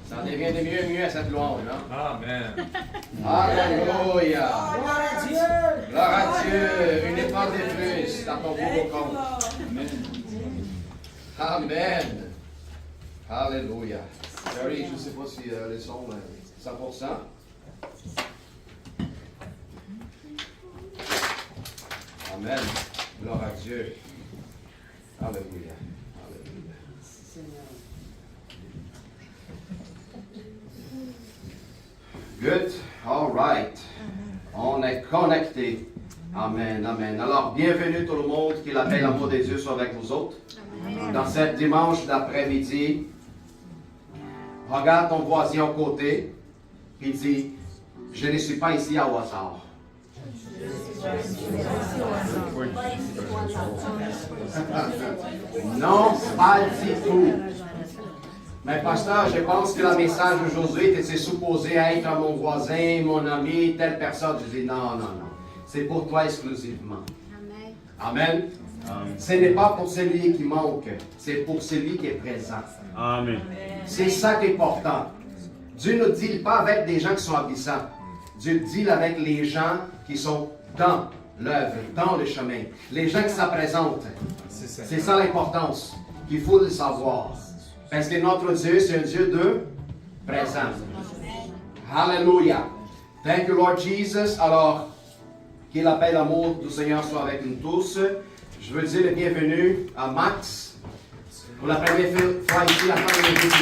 Ça devient de mieux en mieux cette louange. Hein? Amen. Alléluia. Gloire à Dieu. Gloire à Dieu. Une étoile de plus dans ton beau compte. Amen. Alléluia. Jerry, je ne sais pas si les sons 100%. Amen. Gloire à Dieu. Alléluia. Alléluia. Good. All right. On est connecté. Amen. Amen. Alors, bienvenue tout le monde. Que la paix et l'amour de Dieu soit avec vous autres. Amen. Dans cette dimanche d'après-midi, regarde ton voisin au côté et dis, je ne suis pas ici au hasard. Non, pas du tout. Mais pasteur, je pense que le message d'aujourd'hui était supposé être à mon voisin, mon ami, telle personne. Je dis non, non, non. C'est pour toi exclusivement. Amen. Amen. Ce n'est pas pour celui qui manque, c'est pour celui qui est présent. Amen. C'est ça qui est important. Dieu ne deal pas avec des gens qui sont absents. Dieu deal avec les gens qui sont dans l'œuvre, dans le chemin. Les gens qui se présentent. C'est ça l'importance qu'il faut le savoir. Parce que notre Dieu, c'est un Dieu de présence. Alléluia. Thank you, Lord Jesus. Alors, que la paix et l'amour du Seigneur soit avec nous tous. Je veux dire le bienvenue à Max. Pour la première fois ici, la fin de l'Église.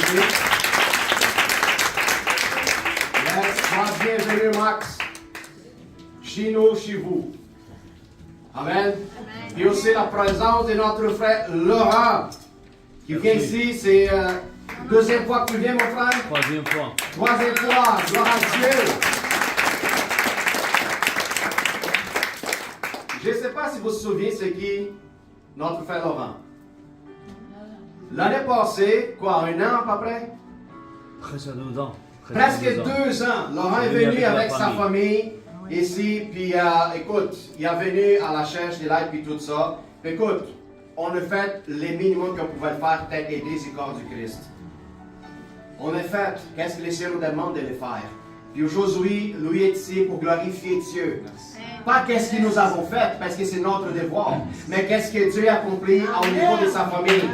Yes, bienvenue, Max. Chez nous, chez vous. Amen. Et aussi la présence de notre frère Laurent, qui vient ici. C'est deuxième fois que tu viens, mon frère? Troisième fois. Troisième fois. Gloire à Dieu. Je ne sais pas si vous vous souvenez, c'est qui notre frère Laurent. L'année passée, quoi, 1 an à peu près? Presque 2 ans. Presque 2 ans. Laurent est venu avec sa famille ici, puis écoute, il est venu à la cherche de l'aide, puis tout ça. Puis, écoute, on a fait le minimum qu'on pouvait faire, peut-être aider les corps du Christ. On a fait, qu'est-ce que les Seigneur nous demande de le faire. Puis aujourd'hui, lui est ici pour glorifier Dieu. Pas qu'est-ce que nous avons fait, parce que c'est notre devoir, mais qu'est-ce que Dieu a accompli au niveau de sa famille.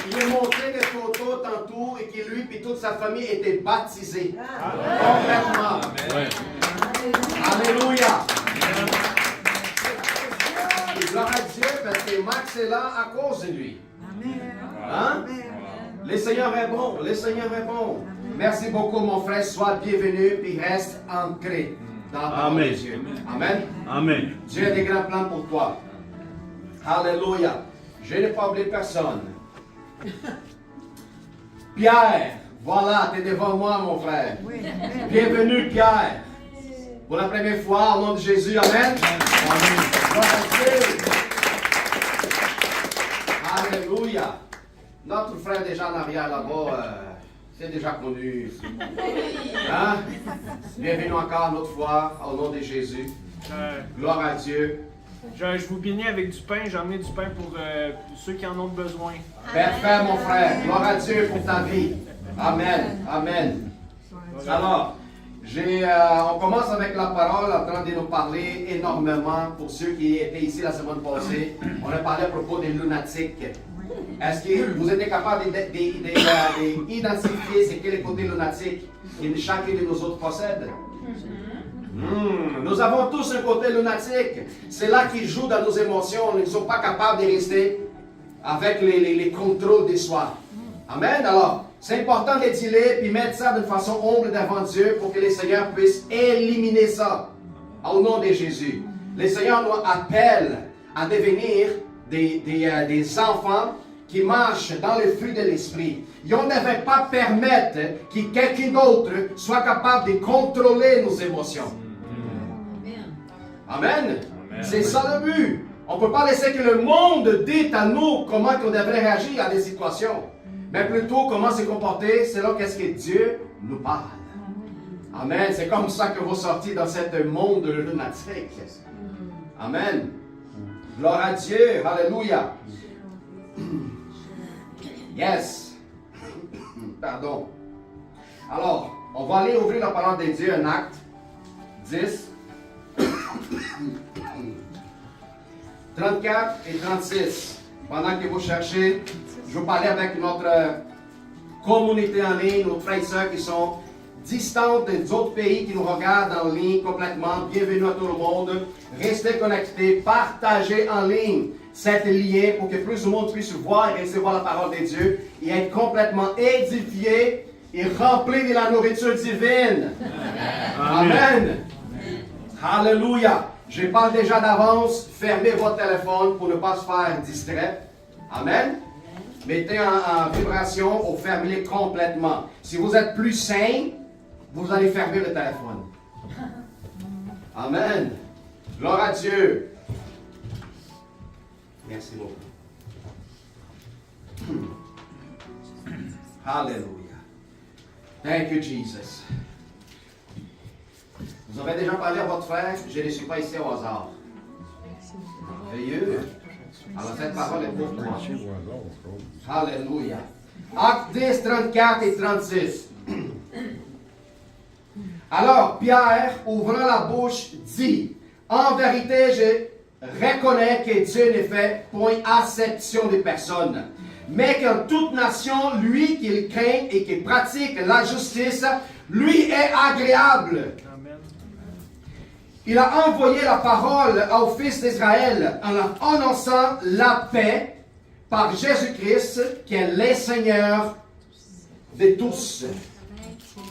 Il a montré des photos tantôt et que lui et toute sa famille étaient baptisés. Complètement. Alléluia. Gloire à Dieu parce que Max est là à cause de lui. Hein? Le Seigneur est bon, le Seigneur est bon. Merci beaucoup mon frère, sois bienvenu et reste ancré dans la parole de Dieu. Amen. Amen. Dieu a des grands plans pour toi. Alléluia. Je n'ai pas oublié personne. Pierre, voilà, tu es devant moi mon frère. Bienvenue Pierre. Pour la première fois, au nom de Jésus, Amen. Alléluia. Notre frère déjà en arrière là-bas, c'est déjà connu. Hein? Bienvenue encore une autre fois, au nom de Jésus. Gloire à Dieu. Je vous bénis avec du pain. J'ai emmené du pain pour ceux qui en ont besoin. Parfait, mon frère. Gloire à Dieu pour ta vie. Amen. Amen. Alors, on commence avec la parole en train de nous parler énormément pour ceux qui étaient ici la semaine passée. On a parlé à propos des lunatiques. Est-ce que vous êtes capable d'identifier c'est quel est le côté lunatique que chacun de nous autres possède? Nous avons tous un côté lunatique. C'est là qu'ils jouent dans nos émotions. Ils ne sont pas capables de rester avec les contrôles de soi. Amen. Alors, c'est important de dealer et mettre ça de façon humble devant Dieu pour que le Seigneur puisse éliminer ça. Au nom de Jésus. Le Seigneur nous appelle à devenir des enfants qui marchent dans le fruit de l'esprit. Et on ne devait pas permettre que quelqu'un d'autre soit capable de contrôler nos émotions. Amen. C'est ça le but. On ne peut pas laisser que le monde dise à nous comment on devrait réagir à des situations. Mais plutôt comment se comporter selon qu'est-ce que Dieu nous parle. Amen. C'est comme ça que vous sortez dans ce monde lunatique. Amen. Gloire à Dieu. Alléluia. Yes. Pardon. Alors, on va aller ouvrir la parole de Dieu, un acte 10, 34 et 36. Pendant que vous cherchez, je vais parler avec notre communauté en ligne, nos frères et sœurs qui sont distants des autres pays qui nous regardent en ligne complètement. Bienvenue à tout le monde. Restez connectés, partagez en ligne cet lien pour que plus de monde puisse voir et recevoir la parole de Dieu et être complètement édifié et rempli de la nourriture divine. Amen. Alléluia. Je parle déjà d'avance. Fermez votre téléphone pour ne pas se faire distrait. Amen. Mettez en vibration ou fermez-le complètement. Si vous êtes plus sain, vous allez fermer le téléphone. Amen. Gloire à Dieu. Merci beaucoup. Alléluia. Thank you, Jesus. Vous avez déjà parlé à votre frère, je ne suis pas ici au hasard. Merveilleux. Alors cette parole est pour toi. Alléluia. Acte 10, 34 et 36. Alors Pierre, ouvrant la bouche, dit, en vérité, je reconnais que Dieu ne fait point acception de personne, mais qu'en toute nation, lui qui craint et qui pratique la justice, lui est agréable. Amen. Il a envoyé la parole aux fils d'Israël en annonçant la paix par Jésus-Christ, qui est le Seigneur de tous.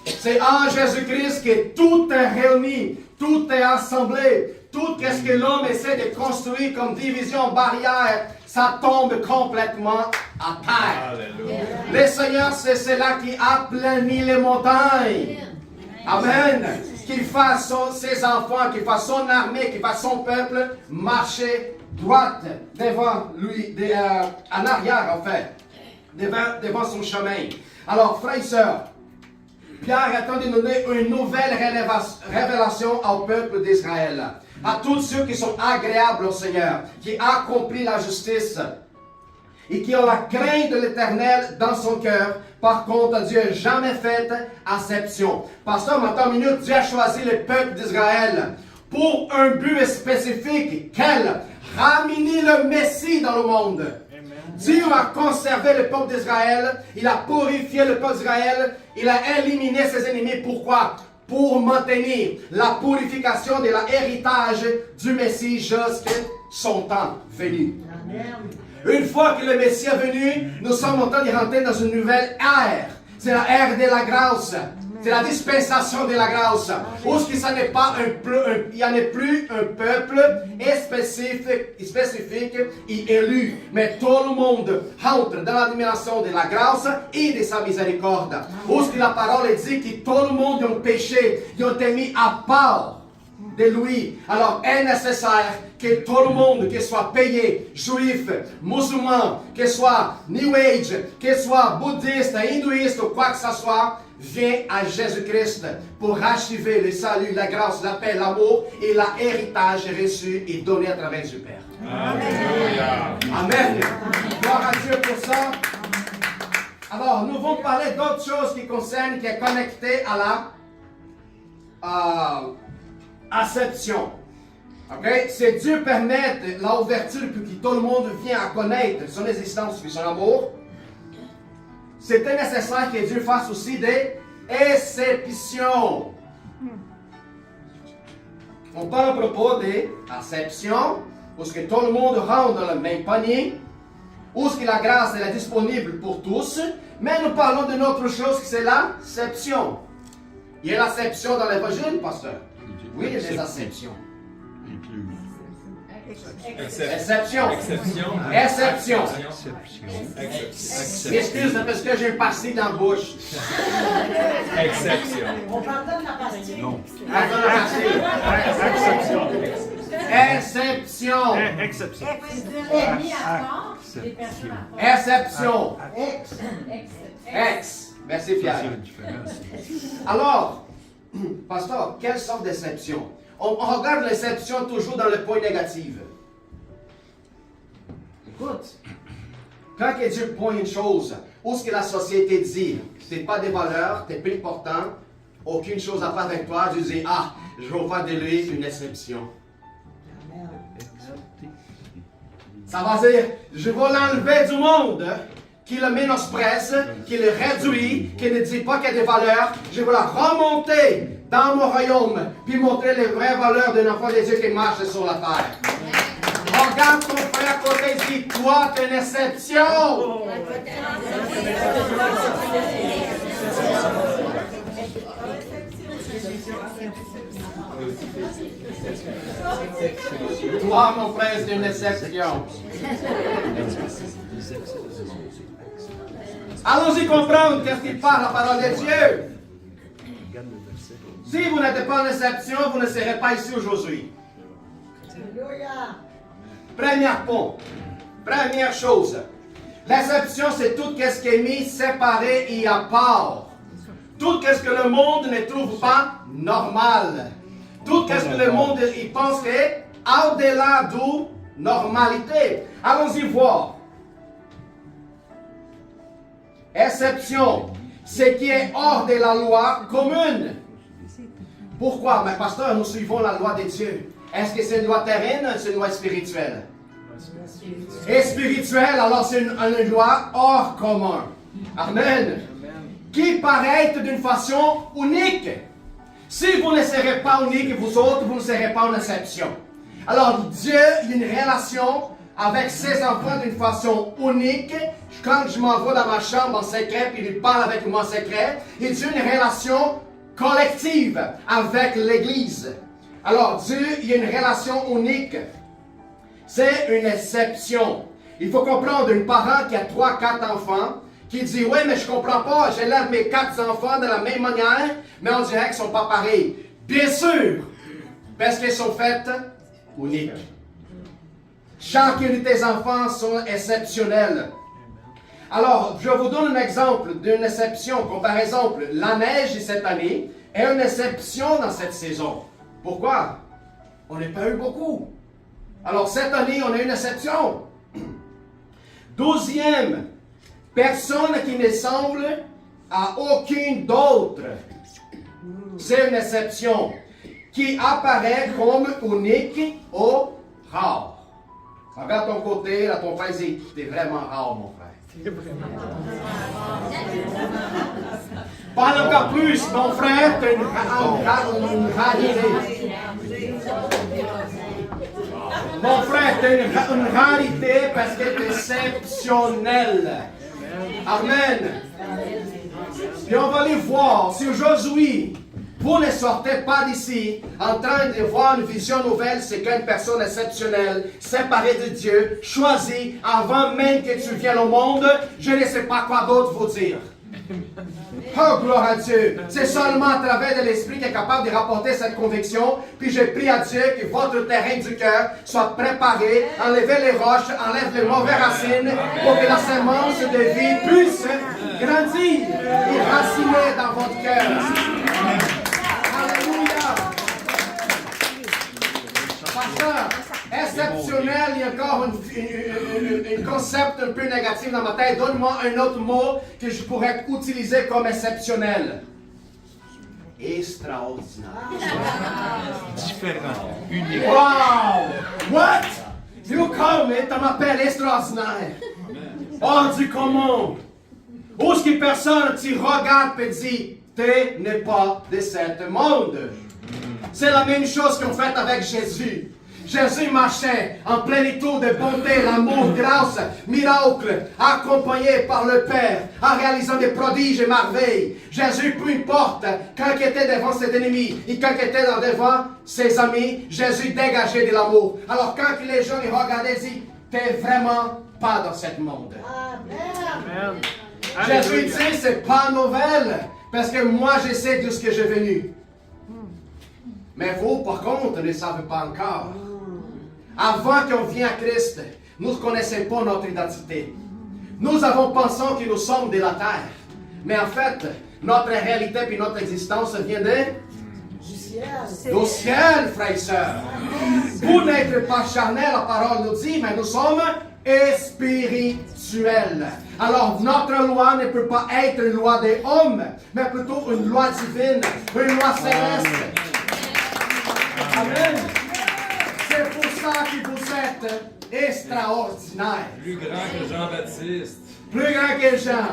C'est en Jésus-Christ que tout est réuni, tout est assemblé, tout ce que l'homme essaie de construire comme division, barrière, ça tombe complètement à terre. Alléluia. Le Seigneur, c'est cela qui aplanit les montagnes. Amen. Qu'il fasse ses enfants, qu'il fasse son armée, qu'il fasse son peuple marcher droite devant lui, en arrière en fait, devant son chemin. Alors, frères et sœurs, Pierre est en train de donner une nouvelle révélation au peuple d'Israël, à tous ceux qui sont agréables au Seigneur, qui accomplissent la justice et qui ont la crainte de l'Éternel dans son cœur. Par contre, Dieu n'a jamais fait acception. Pasteur, maintenant, une minute, Dieu a choisi le peuple d'Israël pour un but spécifique. Quel? Ramener le Messie dans le monde. Amen. Dieu a conservé le peuple d'Israël, il a purifié le peuple d'Israël, il a éliminé ses ennemis. Pourquoi? Pour maintenir la purification de l'héritage du Messie jusqu'à son temps venu. Une fois que le Messie est venu, nous sommes en train de rentrer dans une nouvelle ère. C'est la ère de la grâce. C'est la dispensation de la grâce. Où ce que ça n'est pas il n'y en a plus un peuple spécifique et élu. Mais tout le monde entre dans la dimension de la grâce et de sa miséricorde. Où ce que la parole dit que tout le monde a péché, ils ont été mis à part de lui. Alors, est nécessaire que tout le monde, que soit payé, juif, musulman, que soit New Age, que soit bouddhiste, hindouiste ou quoi que ce soit, vienne à Jésus-Christ pour achever le salut, la grâce, la paix, l'amour et l'héritage reçu et donné à travers du Père. Alléluia. Amen. Gloire à Dieu pour ça. Alors, nous allons parler d'autres choses qui concernent, qui est connecté à la acception. Ok? Si Dieu permet l'ouverture pour que tout le monde vienne à connaître son existence et son amour, c'était nécessaire que Dieu fasse aussi des exceptions. On parle à propos des acceptions, où ce que tout le monde rentre dans le même panier, où ce que la grâce est disponible pour tous, mais nous parlons d'une autre chose qui c'est l'acception. Il y a l'acception dans l'évangile, pasteur. Oui, il y a des acceptions. Exception. Exception. Excuse, parce que j'ai une pastille dans la bouche. Exception. On pardonne la pastille. Non. Pardonne la pastille. Exception. Exception. Et mis à part des personnes à part. Exception. Ex. Merci Pierre. Alors, pasteur, quelle sorte d'exception? On regarde l'exception toujours dans le point négatif. Écoute, Quand que Dieu pointe une chose, où ce que la société dit, c'est pas des valeurs, t'es plus important, aucune chose à faire avec toi, Dieu dit, ah, je vais faire de lui une exception. Ça va dire, je vais l'enlever du monde, qui le ménospresse, qui le réduit, qui ne dit pas qu'il y a des valeurs. Je vais la remonter dans mon royaume, puis montrer les vraies valeurs d'un enfant de Dieu qui marche sur la terre. Regarde ton frère à côté et dis, toi, t'es une exception. Toi, mon frère, c'est une exception. Allons-y comprendre qu'est-ce qu'il parle, la parole de Dieu. Si vous n'êtes pas une exception, vous ne serez pas ici aujourd'hui. Première point, première chose, l'exception, c'est tout ce qui est mis séparé et à part. Tout ce que le monde ne trouve pas normal. Tout ce que le monde il pense que est au-delà de normalité. Allons-y voir. Exception, ce qui est hors de la loi commune. Pourquoi? Mais pasteur, nous suivons la loi de Dieu. Est-ce que c'est une loi terrestre ou c'est une loi spirituelle? Et spirituelle, alors c'est une loi hors commun. Amen. Qui paraît d'une façon unique. Si vous ne serez pas unique, vous autres, vous ne serez pas une exception. Alors Dieu, il y a une relation avec ses enfants d'une façon unique. Quand je m'en vais dans ma chambre en secret, puis il parle avec moi en secret, il y a une relation collective avec l'Église. Alors Dieu, il y a une relation unique. C'est une exception. Il faut comprendre un parent qui a 3-4 enfants, qui dit, oui, mais je ne comprends pas, j'élève mes 4 enfants de la même manière, mais on dirait qu'ils ne sont pas pareils. Bien sûr, parce qu'ils sont faits uniques. Chacun de tes enfants sont exceptionnels. Alors, je vous donne un exemple d'une exception, comme par exemple, la neige cette année est une exception dans cette saison. Pourquoi? On n'a pas eu beaucoup. Alors, cette année, on a une exception. 12e, personne qui ne semble à aucune d'autre. C'est une exception qui apparaît comme unique ou rare. Regarde ton côté, là, ton frère dit, t'es vraiment rare, mon frère. Parle encore plus, mon frère, t'es une rarité. Mon frère, t'es une rarité parce que t'es exceptionnel. Amen. Et on va aller voir si aujourd'hui, vous ne sortez pas d'ici en train de voir une vision nouvelle, c'est qu'une personne exceptionnelle, séparée de Dieu, choisie avant même que tu viennes au monde, je ne sais pas quoi d'autre vous dire. Oh, gloire à Dieu. C'est seulement à travers de l'Esprit qui est capable de rapporter cette conviction. Puis je prie à Dieu que votre terrain du cœur soit préparé, enlevez les roches, enlève les mauvaises racines, pour que la semence de vie puisse grandir et raciner dans votre cœur. Alléluia. Pasteur, exceptionnel, il y a encore un concept un peu négatif dans ma tête. Donne-moi un autre mot que je pourrais utiliser comme exceptionnel. Extraordinaire. Différent, unique. Wow! What? You come et tu m'appelles extraordinaire. Hors du commun. Où est-ce que personne te regarde et dit, tu n'es pas de ce monde. C'est la même chose qu'on fait avec Jésus. Jésus marchait en plénitude de bonté, l'amour, grâce, miracle, accompagné par le Père, en réalisant des prodiges et merveilles. Jésus, peu importe, quand il était devant ses ennemis et quand il était devant ses amis, Jésus dégageait de l'amour. Alors quand les gens les regardaient, ils disaient, t'es vraiment pas dans ce monde. Amen. Jésus dit, c'est pas nouvelle, parce que moi je sais d'où ce que j'ai venu. Mais vous, par contre, ne savez pas encore. Avant qu'on vienne à Christ, nous ne connaissons pas notre identité. Nous avons pensé que nous sommes de la terre. Mais en fait, notre réalité et notre existence vient du ciel, frères et sœurs. Vous n'êtes pas charnel, la parole nous dit, mais nous sommes et spirituelle. Alors, notre loi ne peut pas être une loi des hommes, mais plutôt une loi divine, une loi céleste. Amen. C'est pour ça que vous êtes extraordinaire. Plus grand que Jean-Baptiste. Plus grand que Jean.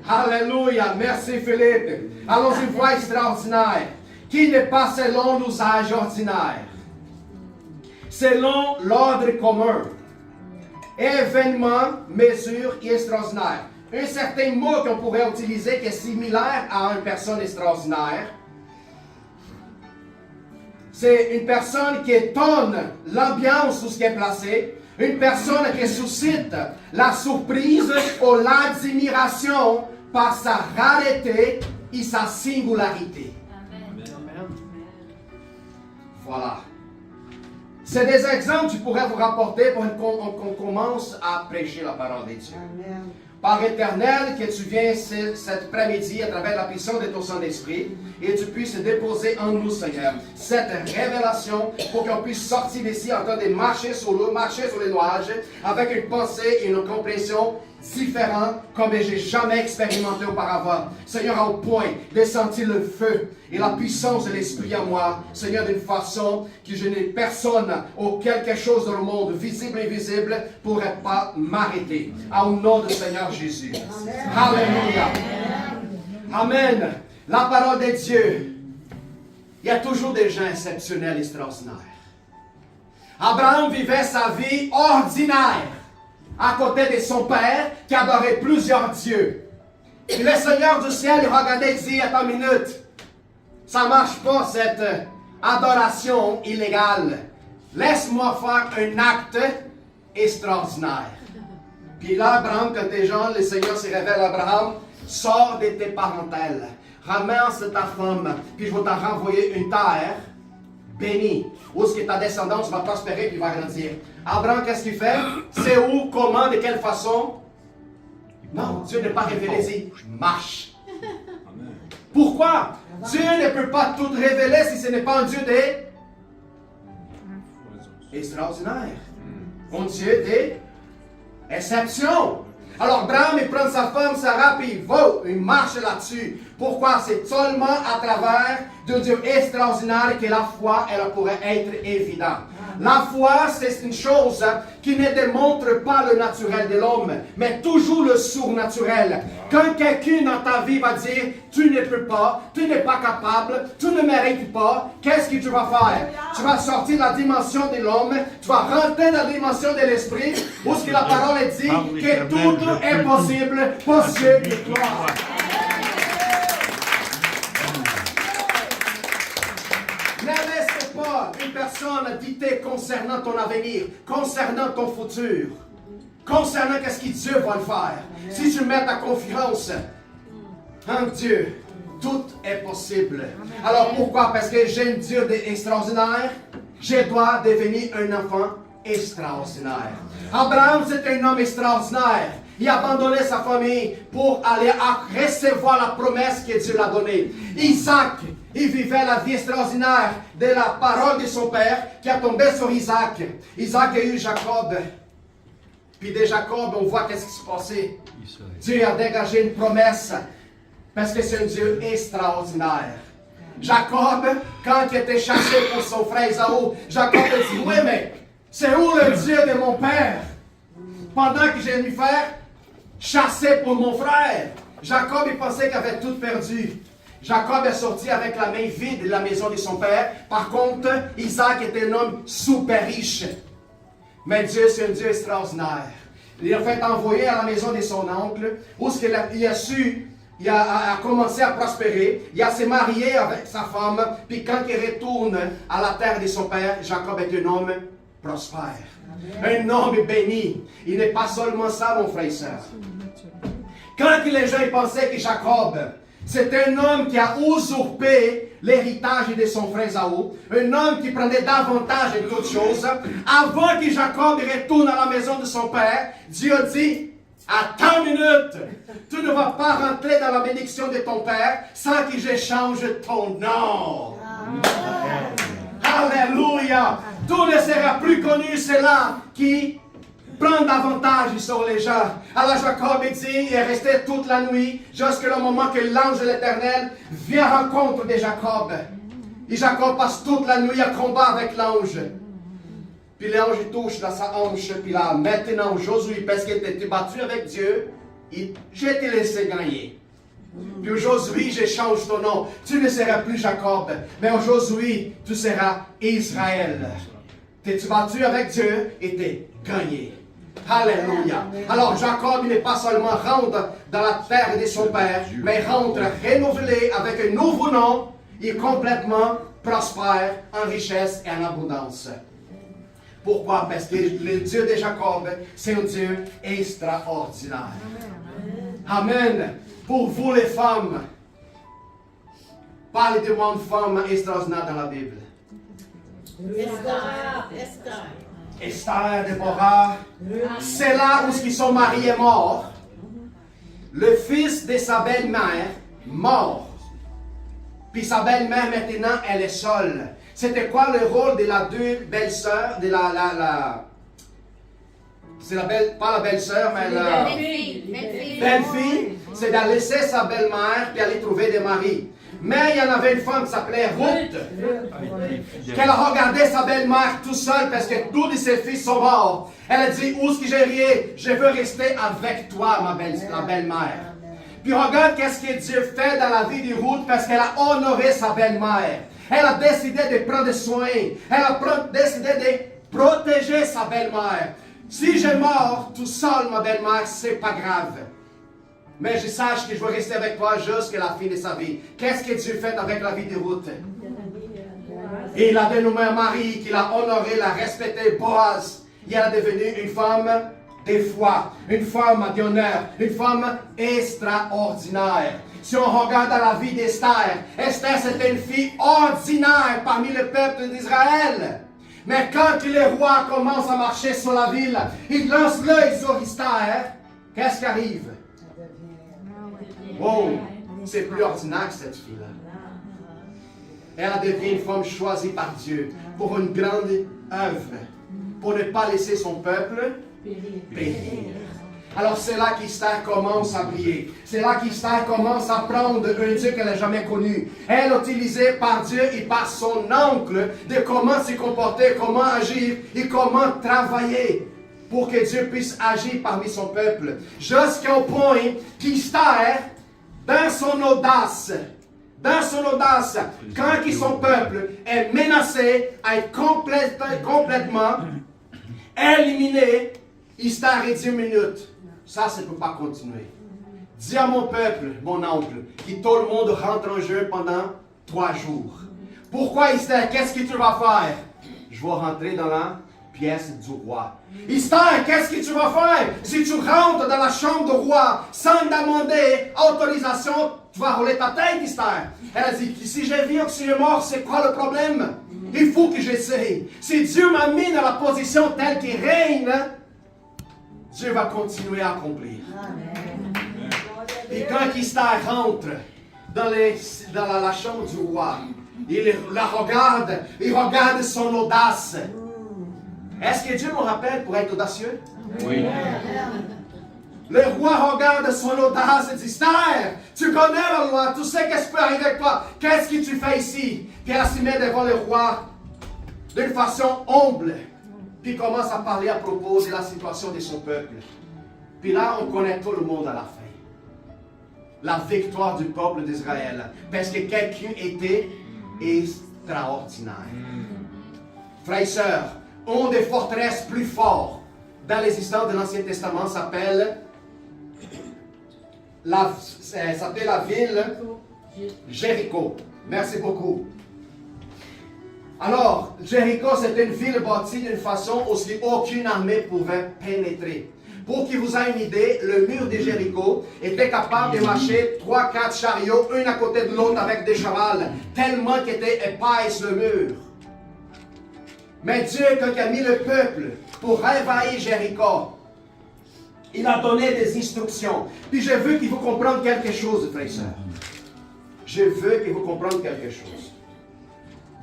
Alléluia. Merci Philippe. Alors une voie extraordinaire qui n'est pas selon l'usage ordinaire. Selon l'ordre commun. Événement, mesure et extraordinaire. Un certain mot qu'on pourrait utiliser qui est similaire à une personne extraordinaire. C'est une personne qui étonne l'ambiance où ce qui est placé. Une personne qui suscite la surprise ou l'admiration par sa rareté et sa singularité. Amen. Voilà. C'est des exemples que je pourrais vous rapporter pour qu'on commence à prêcher la parole de Dieu. Amen. Par Éternel, que tu viens cet après-midi à travers la puissance de ton Saint-Esprit et tu puisses déposer en nous, Seigneur, cette révélation pour qu'on puisse sortir d'ici en train de marcher sur l'eau, marcher sur les nuages, avec une pensée et une compréhension différente comme je n'ai jamais expérimenté auparavant. Seigneur, au point de sentir le feu et la puissance de l'Esprit en moi, Seigneur, d'une façon que je n'ai personne ou quelque chose dans le monde, visible et invisible, ne pourrait pas m'arrêter. Au nom du Seigneur Jésus. Alléluia. Amen. La parole de Dieu. Il y a toujours des gens exceptionnels, extraordinaires. Abraham vivait sa vie ordinaire à côté de son père qui adorait plusieurs dieux. Et le Seigneur du ciel il regardait et dit, attends une minute, ça ne marche pas cette adoration illégale. Laisse-moi faire un acte extraordinaire. Puis là, Abraham, quand t'es jeune, le Seigneur se révèle à Abraham, sors de tes parentèles, ramasse ta femme, puis je vais t'en renvoyer une terre bénie, où ce que ta descendance va prospérer puis va grandir. Abraham, qu'est-ce qu'il fait? C'est où, comment, de quelle façon? Non, Dieu n'est pas révélé, il marche. Pourquoi? Dieu ne peut pas tout révéler si ce n'est pas un Dieu extraordinaire. Un Dieu d'exception. Alors Abraham, il prend sa femme Sarah, puis il marche là-dessus. Pourquoi? C'est seulement à travers de Dieu extraordinaire que la foi, elle pourrait être évidente. La foi, c'est une chose qui ne démontre pas le naturel de l'homme, mais toujours le surnaturel. Quand quelqu'un dans ta vie va dire, tu ne peux pas, tu n'es pas capable, tu ne mérites pas, qu'est-ce que tu vas faire? Tu vas sortir de la dimension de l'homme, tu vas rentrer dans la dimension de l'esprit, où ce que la parole dit que tout est possible pour ceux qui croient. Ne laisse pas une personne dicter concernant ton avenir, concernant ton futur, concernant qu'est-ce que Dieu va le faire. Si tu mets ta confiance en Dieu, tout est possible. Alors pourquoi? Parce que j'ai un Dieu extraordinaire, je dois devenir un enfant extraordinaire. Abraham, c'est un homme extraordinaire. Il a abandonné sa famille pour aller recevoir la promesse que Dieu l'a donnée. Isaac, il vivait la vie extraordinaire de la parole de son père qui a tombé sur Isaac. Isaac a eu Jacob. Puis de Jacob, on voit qu'est-ce qui se passait. Dieu a dégagé une promesse parce que c'est un Dieu extraordinaire. Jacob, quand il était chassé pour son frère Esaü, Jacob a dit, oui, mais c'est où le Dieu de mon père? Pendant que j'ai dû faire chasser pour mon frère. Jacob, il pensait qu'il avait tout perdu. Jacob est sorti avec la main vide de la maison de son père. Par contre, Isaac était un homme super riche. Mais Dieu, c'est un Dieu extraordinaire. Il a fait envoyer à la maison de son oncle, où il a commencé à prospérer. Il a se marié avec sa femme. Puis quand il retourne à la terre de son père, Jacob est un homme prospère. Un homme béni. Il n'est pas seulement ça, mon frère et soeur. Quand les gens pensaient que Jacob, c'était un homme qui a usurpé l'héritage de son frère Esaü, un homme qui prenait davantage de toutes choses, avant que Jacob retourne à la maison de son père, Dieu dit, attends une minute, tu ne vas pas rentrer dans la bénédiction de ton père sans que je change ton nom. Alléluia. Tout ne sera plus connu cela qui prendre davantage sur les gens. Alors Jacob dit, il est resté toute la nuit, jusqu'au moment que l'ange de l'Éternel vient à rencontre de Jacob. Et Jacob passe toute la nuit à combat avec l'ange. Puis l'ange touche dans sa hanche, puis là, maintenant Josué, parce qu'il était battu avec Dieu, je t'ai laissé gagner. Puis aujourd'hui, j'échange ton nom. Tu ne seras plus Jacob, mais aujourd'hui, tu seras Israël. T'es-tu battu avec Dieu et t'es gagné. Alléluia. Alors Jacob, il n'est pas seulement rentre dans la terre de son père, mais rentre renouvelé avec un nouveau nom. Il est complètement prospère en richesse et en abondance. Pourquoi? Parce que le Dieu de Jacob, c'est un Dieu extraordinaire. Amen. Pour vous les femmes, parlez-moi une femme extraordinaire dans la Bible. Esther, Déborah. C'est là où ils sont mariés et morts. Le fils de sa belle-mère, mort. Puis sa belle-mère, maintenant, elle est seule. C'était quoi le rôle de la deux belles-sœurs, de c'est pas la belle-sœur, mais la belle-fille, c'est de laisser sa belle-mère puis aller trouver des maris. Mais il y en avait une femme qui s'appelait Ruth, qu'elle regardait sa belle-mère tout seule parce que tous ses fils sont morts. Elle a dit, où est-ce que j'ai rien? Je veux rester avec toi, ma belle-mère. Puis regarde qu'est-ce que Dieu fait dans la vie de Ruth parce qu'elle a honoré sa belle-mère. Elle a décidé de prendre soin. Elle a décidé de protéger sa belle-mère. Si je mors tout seul, ma belle-mère, c'est pas grave. Mais je sache que je vais rester avec toi jusqu'à la fin de sa vie. Qu'est-ce que Dieu fait avec la vie de Ruth? Il a dénommé Marie, qu'il a honoré, l'a respecté, Boaz. Et elle est devenue une femme de foi, une femme d'honneur, une femme extraordinaire. Si on regarde la vie d'Esther, Esther c'était une fille ordinaire parmi le peuple d'Israël. Mais quand les rois commencent à marcher sur la ville, ils lancent l'œil sur Esther. Qu'est-ce qui arrive? Wow, c'est plus ordinaire que cette fille-là. Elle devient une femme choisie par Dieu pour une grande œuvre, pour ne pas laisser son peuple périr. Alors c'est là qu'Esther commence à briller. C'est là qu'Esther commence à prendre un Dieu qu'elle n'a jamais connu. Elle est utilisée par Dieu et par son oncle de comment se comporter, comment agir et comment travailler pour que Dieu puisse agir parmi son peuple. Jusqu'au point qu'Esther, dans son audace, quand son peuple est menacé à être complètement éliminé, Esther est 10 minutes. Ça ne peut pas continuer. Dis à mon peuple, mon oncle, que tout le monde rentre en jeu pendant 3 jours. Pourquoi Esther? Qu'est-ce que tu vas faire? Je vais rentrer dans la pièce du roi. Esther, qu'est-ce que tu vas faire? Si tu rentres dans la chambre du roi sans demander autorisation, tu vas rouler ta tête, Esther. Elle a dit, si je vis ou si je mort, c'est quoi le problème? Il faut que j'essaye. Si Dieu m'a mis dans la position telle qu'il règne, Dieu va continuer à accomplir. Et quand Esther rentre dans la chambre du roi, il la regarde, il regarde son audace. Est-ce que Dieu nous rappelle pour être audacieux? Oui. Le roi regarde son audace et dit, Esther, tu connais la loi, tu sais qu'est-ce qui peut arriver avec toi. Qu'est-ce que tu fais ici? Puis elle se met devant le roi d'une façon humble. Puis commence à parler à propos de la situation de son peuple. Puis là, on connaît tout le monde à la fin. La victoire du peuple d'Israël. Parce que quelqu'un était extraordinaire. Frères et sœurs, une des forteresses plus fortes dans l'existence de l'Ancien Testament s'appelle la ville Jéricho. Merci beaucoup. Alors, Jéricho, c'était une ville bâtie d'une façon où aucune armée pouvait pénétrer. Pour que vous ayez une idée, le mur de Jéricho était capable de marcher 3-4 chariots, un à côté de l'autre avec des chevals, tellement qu'il était épaisse le mur. Mais Dieu, quand il a mis le peuple pour envahir Jéricho, il a donné des instructions. Puis je veux que vous compreniez quelque chose, frères et sœurs. Je veux que vous compreniez quelque chose.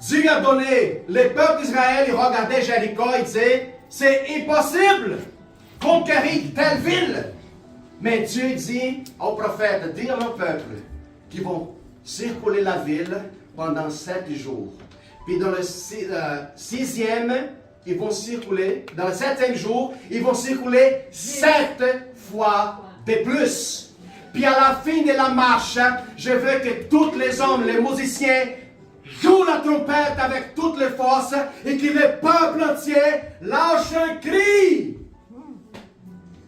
Dieu a donné, le peuple d'Israël, il regardait Jéricho, il disait, c'est impossible conquérir telle ville. Mais Dieu dit au prophète, dis à mon peuple qu'ils vont circuler la ville pendant 7 jours. Puis dans le 6e, ils vont circuler, dans le 7e jour, ils vont circuler 7 fois de plus. Puis à la fin de la marche, je veux que tous les hommes, les musiciens, jouent la trompette avec toutes les forces et que le peuple entier lâche un cri.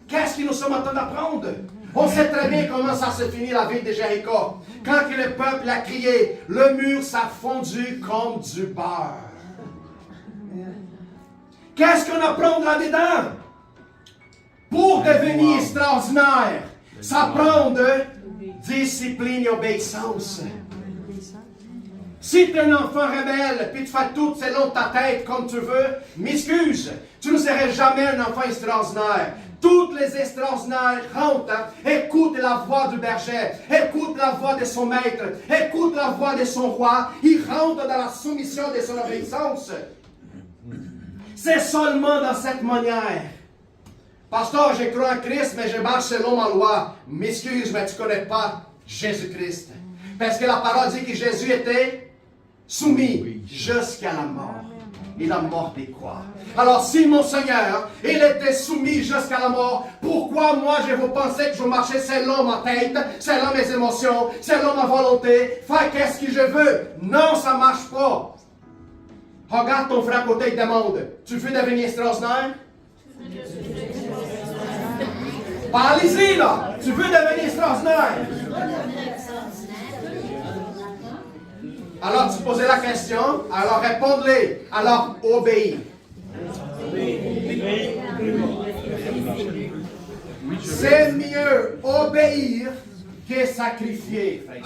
Qu'est-ce que nous sommes en train d'apprendre? On sait très bien comment ça se finit la ville de Jéricho. Quand que le peuple a crié, le mur s'est fondu comme du beurre. Qu'est-ce qu'on apprend là-dedans? Pour devenir extraordinaire, ça prend de discipline et obéissance. Si tu es un enfant rebelle, puis tu fais tout selon ta tête comme tu veux, m'excuse, tu ne seras jamais un enfant extraordinaire. Toutes les extraordinaires rentrent, écoutent la voix du berger, écoutent la voix de son maître, écoutent la voix de son roi, ils rentrent dans la soumission de son obéissance. C'est seulement dans cette manière. Pasteur, je crois en Christ, mais je marche selon ma loi. M'excuse, mais tu ne connais pas Jésus-Christ. Parce que la parole dit que Jésus était soumis jusqu'à la mort. Il a mort des croix. Alors si mon Seigneur, il était soumis jusqu'à la mort, pourquoi moi je vous pensais que je marchais selon ma tête, selon mes émotions, selon ma volonté, faire qu'est-ce que je veux? Non, ça ne marche pas. Regarde ton frère à côté et demande, tu veux devenir extraordinaire? Parlez-y là, tu veux devenir extraordinaire? Alors tu posais la question, alors répondez, alors obéis. C'est mieux obéir que sacrifier, frère.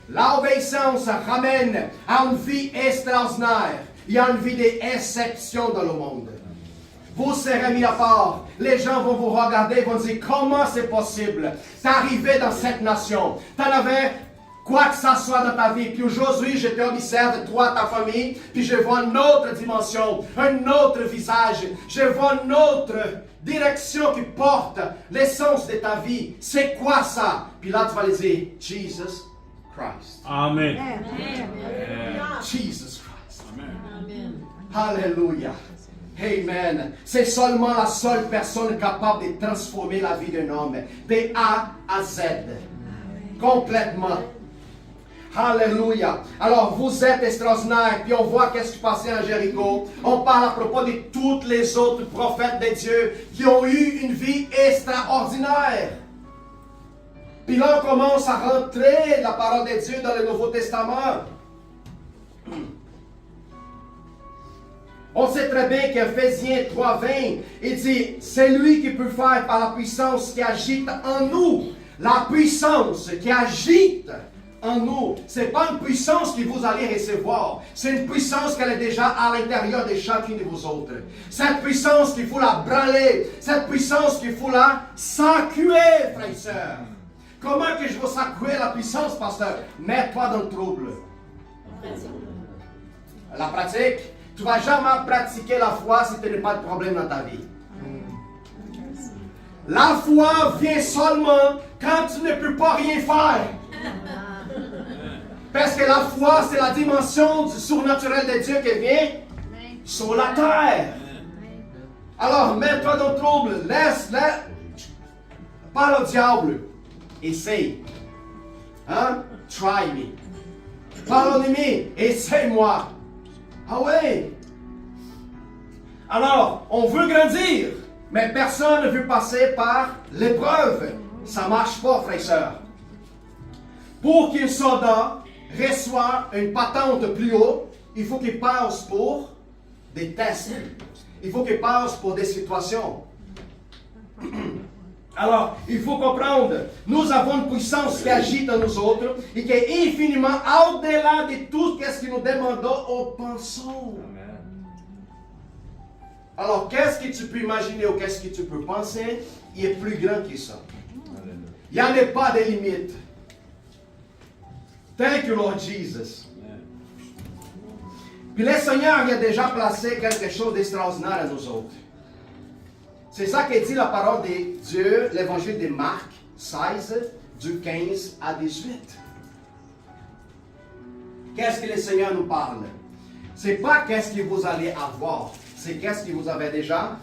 L'obéissance ramène à une vie extraordinaire. Il y a une vie d'exception dans le monde. Vous serez mis à part. Les gens vont vous regarder et vont dire comment c'est possible d'arriver dans cette nation. Tu en avais quoi que ça soit dans ta vie. Puis aujourd'hui, je te observe, toi, ta famille, puis je vois une autre dimension, un autre visage. Je vois une autre direction qui porte l'essence de ta vie. C'est quoi ça? Puis là, tu vas les dire, Jesus Christ. Amen. Jesus Christ. Amen. Alléluia. Amen. C'est seulement la seule personne capable de transformer la vie d'un homme. De A à Z. Complètement. Alléluia. Alors, vous êtes extraordinaires. Puis on voit qu'est-ce qui passait à Jéricho. On parle à propos de tous les autres prophètes de Dieu qui ont eu une vie extraordinaire. Puis là, on commence à rentrer la parole de Dieu dans le Nouveau Testament. On sait très bien qu'Éphésiens 3:20, il dit, c'est lui qui peut faire par la puissance qui agite en nous. La puissance qui agite en nous, ce n'est pas une puissance que vous allez recevoir. C'est une puissance qu'elle est déjà à l'intérieur de chacun de vous autres. Cette puissance qu'il faut la branler. Cette puissance qu'il faut la secouer, frères et sœurs. Comment que je vais secouer la puissance, pasteur? Mets-toi dans le trouble. La pratique. Tu ne vas jamais pratiquer la foi si tu n'as pas de problème dans ta vie. La foi vient seulement quand tu ne peux pas rien faire. Parce que la foi, c'est la dimension du surnaturel de Dieu qui vient sur la terre. Alors, mets-toi dans le trouble. Laisse. Parle au diable. Essaye. Hein? Try me. Parle au ennemi. Essaye-moi. Ah ouais. Alors, on veut grandir. Mais personne ne veut passer par l'épreuve. Ça ne marche pas, frères et sœurs. Pour qu'un soldat reçoive une patente plus haut, il faut qu'il passe pour des tests. Il faut qu'il passe pour des situations. Alors, il faut comprendre, nous avons une puissance qui agit en nous autres et qui est infiniment au-delà de tout ce que nous demandons ou pensons. Alors, qu'est-ce que tu peux imaginer ou qu'est-ce que tu peux penser, il est plus grand que ça. Il n'y en a pas de limite. Thank you, Lord Jesus. Puis le Seigneur il a déjà placé quelque chose d'extraordinaire à nous autres. C'est ça qu'est dit la parole de Dieu, l'évangile de Marc 16, du 15 à 18. Qu'est-ce que le Seigneur nous parle? C'est pas qu'est-ce que vous allez avoir, c'est qu'est-ce que vous avez déjà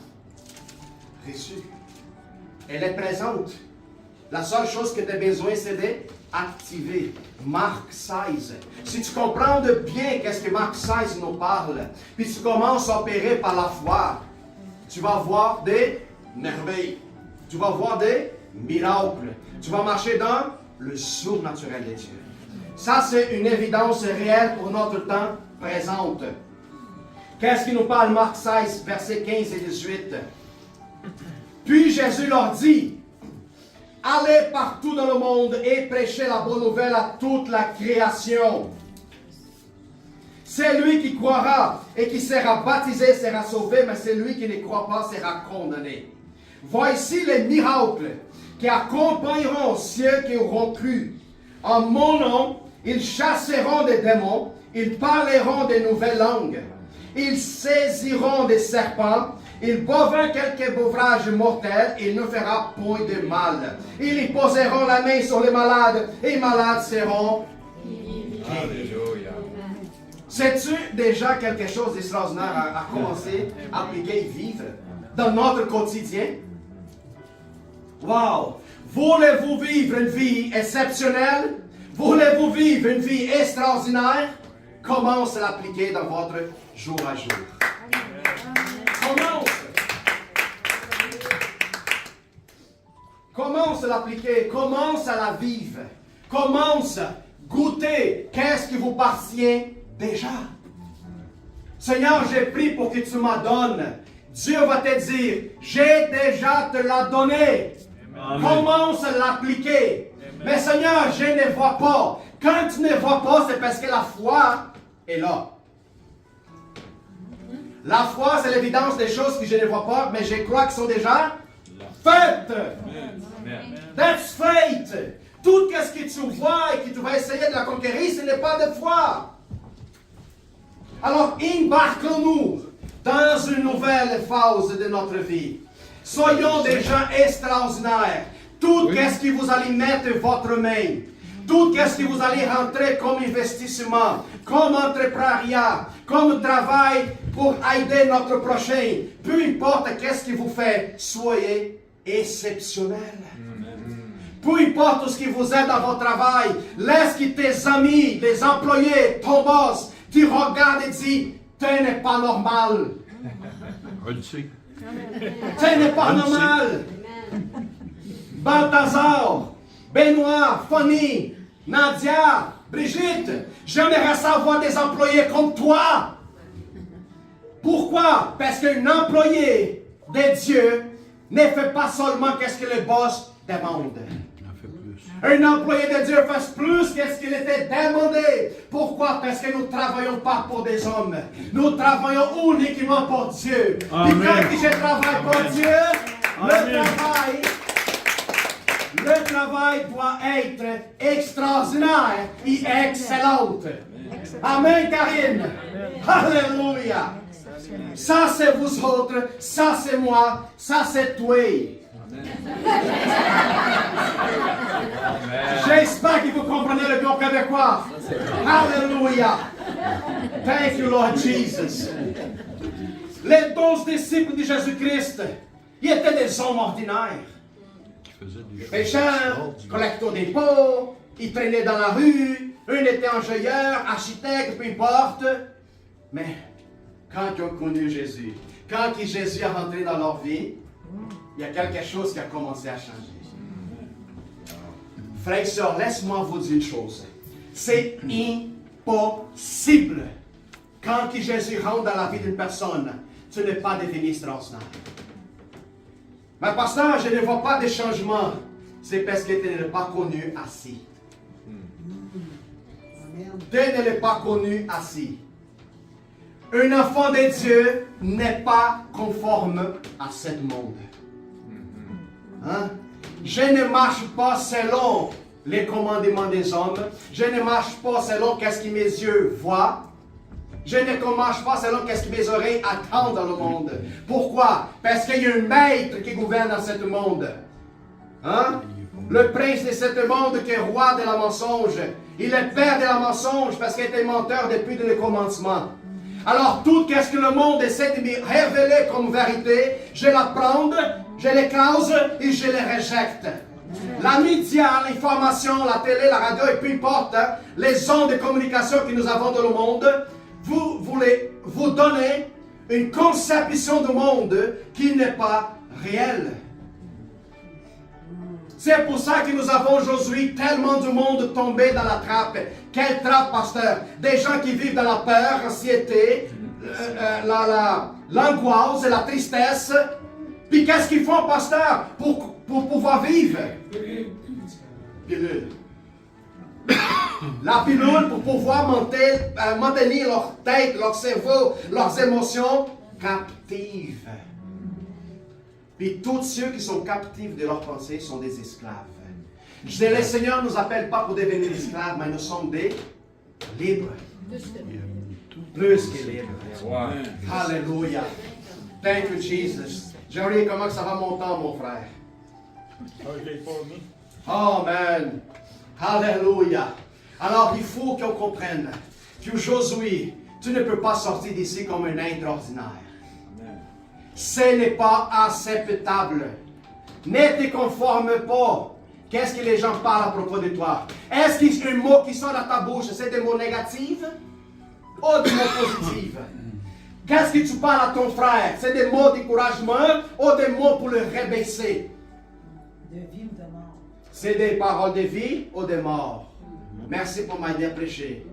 reçu. Elle est présente. La seule chose que tu as besoin, c'est d'activer. Marc 16. Si tu comprends de bien qu'est-ce que Marc 16 nous parle, puis tu commences à opérer par la foi, tu vas voir des merveilles. Tu vas voir des miracles. Tu vas marcher dans le surnaturel de Dieu. Ça, c'est une évidence réelle pour notre temps présent. Qu'est-ce qui nous parle Marc 16, versets 15 et 18? Puis Jésus leur dit, allez partout dans le monde et prêchez la bonne nouvelle à toute la création. Celui qui croira et qui sera baptisé sera sauvé, mais celui qui ne croit pas sera condamné. Voici les miracles qui accompagneront ceux qui auront cru. En mon nom, ils chasseront des démons, ils parleront de nouvelles langues, ils saisiront des serpents, ils boiront quelques beuvrages mortels, il ne fera point de mal. Ils y poseront la main sur les malades, et les malades seront guéris. Alléluia. C'est-tu déjà quelque chose d'extraordinaire à commencer à appliquer et vivre dans notre quotidien? Wow! Voulez-vous vivre une vie exceptionnelle? Voulez-vous vivre une vie extraordinaire? Commence à l'appliquer dans votre jour à jour. Commence à l'appliquer, commence à la vivre, commence à goûter qu'est-ce qui vous appartient déjà. Seigneur, j'ai pris pour que tu m'en donnes. Dieu va te dire, j'ai déjà te l'a donné. Amen. Commence à l'appliquer. Amen. Mais Seigneur, je ne vois pas. Quand tu ne vois pas, c'est parce que la foi est là. La foi, c'est l'évidence des choses que je ne vois pas, mais je crois qu'elles sont déjà faites. That's faith. Tout ce que tu vois et que tu vas essayer de la conquérir, ce n'est pas de foi. Alors, embarquons-nous dans une nouvelle phase de notre vie. Soyons des gens extraordinaires. Tout ce que vous allez mettre votre main, tout ce que vous allez rentrer comme investissement, comme entrepreneuriat, comme travail pour aider notre prochain, peu importe qu'est-ce que vous faites, soyez exceptionnel. Peu importe ce que vous êtes dans votre travail, laisse que tes amis, les employés, ton boss, tu regardes et dis, tu n'es pas normal. Tu n'es pas normal. Balthazar, Benoît, Fanny, Nadia, Brigitte, j'aimerais savoir des employés comme toi. Pourquoi? Parce qu'un employé de Dieu ne fait pas seulement ce que le boss demande. Un employé de Dieu fait plus que ce qu'il était demandé. Pourquoi? Parce que nous ne travaillons pas pour des hommes. Nous travaillons uniquement pour Dieu. Et quand je travaille pour Dieu, le travail doit être extraordinaire et excellent. Amen, Karine. Alléluia. Ça, c'est vous autres. Ça, c'est moi. Ça, c'est toi. J'espère que vous comprenez le bon québécois. Alléluia. Thank you, Lord Jesus. Les 12 disciples de Jésus-Christ, ils étaient des hommes ordinaires. Pécheurs, collecteurs d'impôts, ils traînaient dans la rue, un était ingénieur, architecte, peu importe. Mais quand ils ont connu Jésus, quand Jésus est rentré dans leur vie, il y a quelque chose qui a commencé à changer. Frères et sœurs, laisse-moi vous dire une chose. C'est impossible. Quand Jésus rentre dans la vie d'une personne, tu n'es pas devenu extraordinaire. Mais pasteur, je ne vois pas de changement. C'est parce que tu ne l'as pas connu assez. Tu ne l'as pas connu assez. Un enfant de Dieu n'est pas conforme à ce monde. Hein? Je ne marche pas selon les commandements des hommes. Je ne marche pas selon ce que mes yeux voient. Je ne marche pas selon ce que mes oreilles attendent dans le monde. Pourquoi? Parce qu'il y a un maître qui gouverne dans ce monde. Hein? Le prince de ce monde qui est roi de la mensonge. Il est père de la mensonge parce qu'il était menteur depuis le commencement. Alors tout ce que le monde essaie de me révéler comme vérité, je la prends, je l'écrase et je les rejette. La média, l'information, la télé, la radio et peu importe, hein, les ondes de communication que nous avons dans le monde, vous donnez une conception du monde qui n'est pas réelle. C'est pour ça que nous avons aujourd'hui tellement de monde tombé dans la trappe. Quelle trappe, pasteur? Des gens qui vivent dans la peur, l'anxiété, l'angoisse et la tristesse. Puis qu'est-ce qu'ils font, pasteur, pour pouvoir vivre? Pilule. La pilule pour pouvoir maintenir leur tête, leur cerveau, leurs émotions captives. Puis tous ceux qui sont captifs de leurs pensées sont des esclaves. Le Seigneur ne nous appelle pas pour devenir esclaves, mais nous sommes des libres. Plus que libres. Alléluia. Thank you, Jesus. Jerry, comment ça va mon temps, mon frère? Amen. Alléluia. Alors, il faut qu'on comprenne qu'aujourd'hui, tu ne peux pas sortir d'ici comme un être ordinaire. Ce n'est pas acceptable. Ne te conforme pas. Qu'est-ce que les gens parlent à propos de toi? Est-ce qu'il y a un mot qui sort dans ta bouche, c'est des mots négatifs ou des mots positifs? Qu'est-ce que tu parles à ton frère? C'est des mots d'encouragement ou des mots pour le rabaisser? De vie ou de mort. C'est des paroles de vie ou de mort. Merci pour m'aider à prêcher.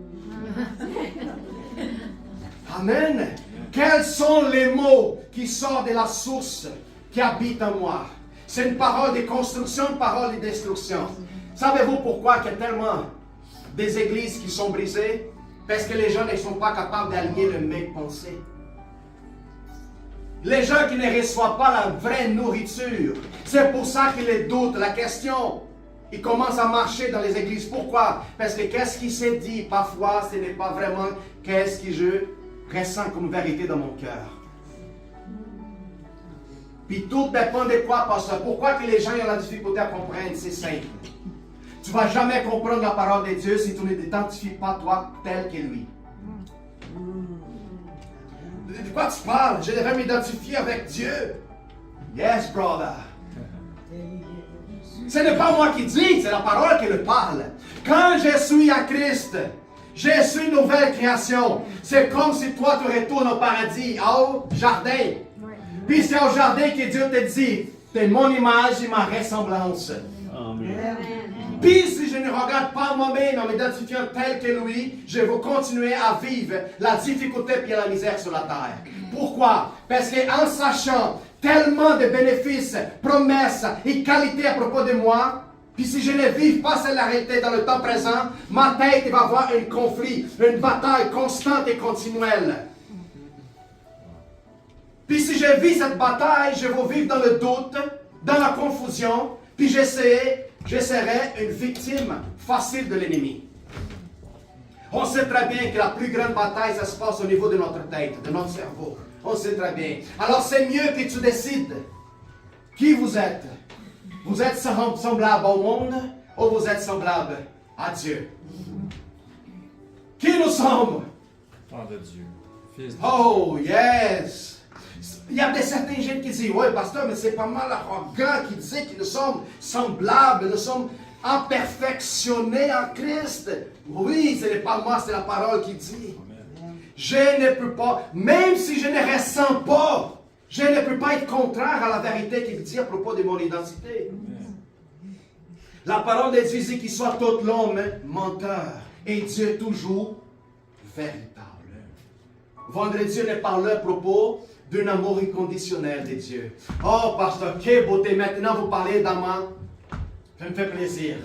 Amen. Quels sont les mots qui sortent de la source qui habite en moi? C'est une parole de construction, une parole de destruction. Savez-vous pourquoi il y a tellement des églises qui sont brisées? Parce que les gens ne sont pas capables d'aligner le même pensée. Les gens qui ne reçoivent pas la vraie nourriture, c'est pour ça qu'ils les doutent. La question, ils commencent à marcher dans les églises. Pourquoi? Parce que qu'est-ce qui s'est dit parfois, ce n'est pas vraiment qu'est-ce que je ressens comme vérité dans mon cœur. Puis tout dépend de quoi, pasteur. Pourquoi que les gens ont la difficulté à comprendre? C'est simple. Tu ne vas jamais comprendre la parole de Dieu si tu ne t'identifies pas toi tel que lui. De quoi tu parles? Je devrais m'identifier avec Dieu. Yes, brother. Ce n'est pas moi qui dis, c'est la parole qui le parle. Quand je suis à Christ, je suis une nouvelle création. C'est comme si toi tu retournes au paradis, au jardin. Puis c'est au jardin que Dieu te dit, t'es mon image et ma ressemblance. Amen. Puis si je ne regarde pas moi-même en m'identifiant tel que lui, je vais continuer à vivre la difficulté et la misère sur la terre. Pourquoi? Parce qu'en sachant tellement de bénéfices, promesses et qualités à propos de moi, puis si je ne vis pas cette réalité dans le temps présent, ma tête va avoir un conflit, une bataille constante et continuelle. Puis si je vis cette bataille, je vais vivre dans le doute, dans la confusion, puis je serai une victime facile de l'ennemi. On sait très bien que la plus grande bataille, ça se passe au niveau de notre tête, de notre cerveau. On sait très bien. Alors c'est mieux que tu décides qui vous êtes. Vous êtes semblable au monde ou vous êtes semblable à Dieu? Qui nous sommes? Enfant de Dieu. Fils de Oh, yes! Il y a certains gens qui disent, oui, pasteur, mais c'est pas mal arrogant qui dit que nous sommes semblables, nous sommes imperfectionnés en Christ. Oui, ce n'est pas moi, c'est la parole qui dit. Je ne peux pas, même si je ne ressens pas, je ne peux pas être contraire à la vérité qu'il dit à propos de mon identité. La parole de Dieu dit qu'il soit tout l'homme menteur et Dieu toujours véritable. Vendredi, on a parlé à propos d'un amour inconditionnel de Dieu. Oh, pasteur, quelle beauté. Maintenant, vous parlez d'amour. Ça me fait plaisir.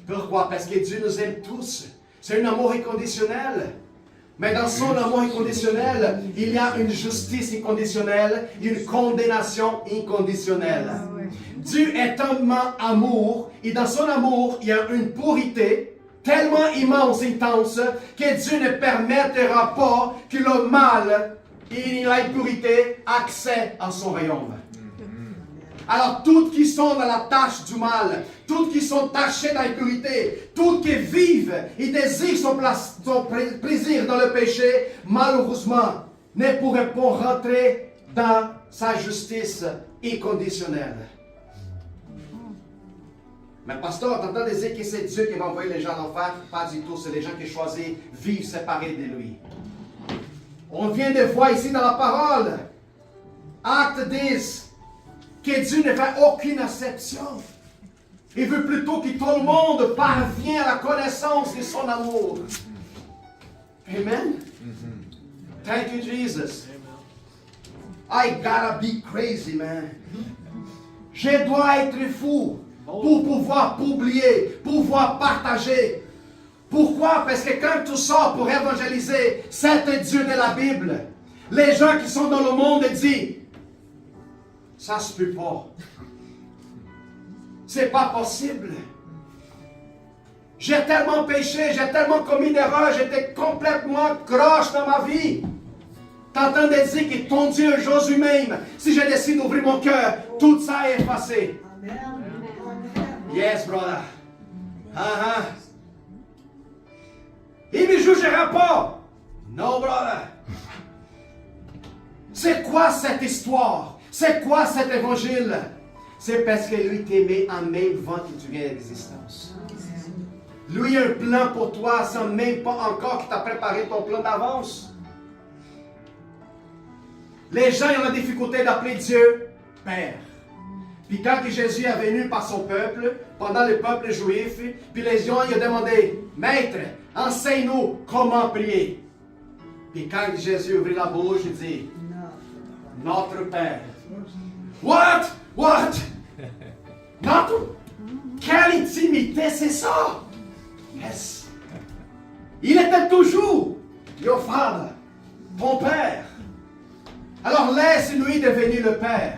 Pourquoi? Parce que Dieu nous aime tous. C'est un amour inconditionnel. Mais dans son amour inconditionnel, il y a une justice inconditionnelle, une condamnation inconditionnelle. Dieu est tellement amour, et dans son amour, il y a une pureté tellement immense, intense, que Dieu ne permettra pas que le mal et l'impurité accèdent à son royaume. Alors, tous qui sont dans la tâche du mal, tous qui sont tachés d'impurité, tous qui vivent et désirent son plaisir dans le péché, malheureusement, ne pourraient pas rentrer dans sa justice inconditionnelle. Mais pasteur, t'entends dire que c'est Dieu qui va envoyer les gens en enfer? Pas du tout, c'est les gens qui choisissent vivre séparés de lui. On vient de voir ici dans la parole, Acte 10, que Dieu ne fait aucune exception. Il veut plutôt que tout le monde parvienne à la connaissance de son amour. Amen. Thank you, Jesus. I gotta be crazy, man. Je dois être fou pour pouvoir publier, pouvoir partager. Pourquoi? Parce que quand tu sors pour évangéliser, c'est Dieu de la Bible. Les gens qui sont dans le monde disent, ça se peut pas. C'est pas possible. J'ai tellement péché, j'ai tellement commis d'erreurs, j'étais complètement croche dans ma vie. T'entends dire que ton Dieu, Jésus même, si je décide d'ouvrir mon cœur, tout ça est effacé. Amen. Yes, brother. Il ne me jugera pas. No, brother. C'est quoi cette histoire? C'est quoi cet évangile? C'est parce que lui t'aimait en même temps que tu viens à l'existence. Lui a un plan pour toi sans même pas encore qu'il t'a préparé ton plan d'avance. Les gens ont la difficulté d'appeler Dieu Père. Puis quand Jésus est venu par son peuple, pendant le peuple juif, puis les gens lui ont demandé, Maître, enseigne-nous comment prier. Puis quand Jésus ouvrit la bouche, il dit, Notre Père. What? What? Notre? Quelle intimité, c'est ça? Yes. Il était toujours, Your Father, ton Père. Alors laisse-lui devenir le Père.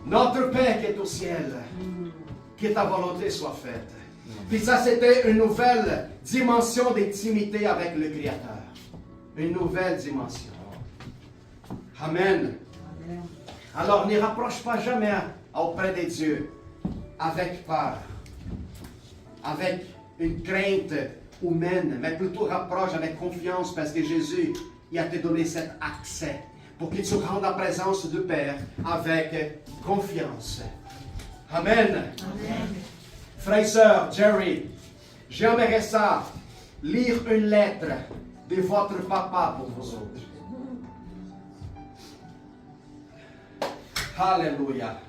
Notre Père qui est au ciel, que ta volonté soit faite. Puis ça, c'était une nouvelle dimension d'intimité avec le Créateur. Une nouvelle dimension. Amen. Alors, ne rapproche pas jamais auprès de Dieu avec peur, avec une crainte humaine, mais plutôt rapproche avec confiance parce que Jésus il a te donné cet accès pour que tu rendes en présence du Père avec confiance. Amen. Amen. Frères et sœurs, Jerry, j'aimerais ça lire une lettre de votre papa pour vous autres. Alléluia.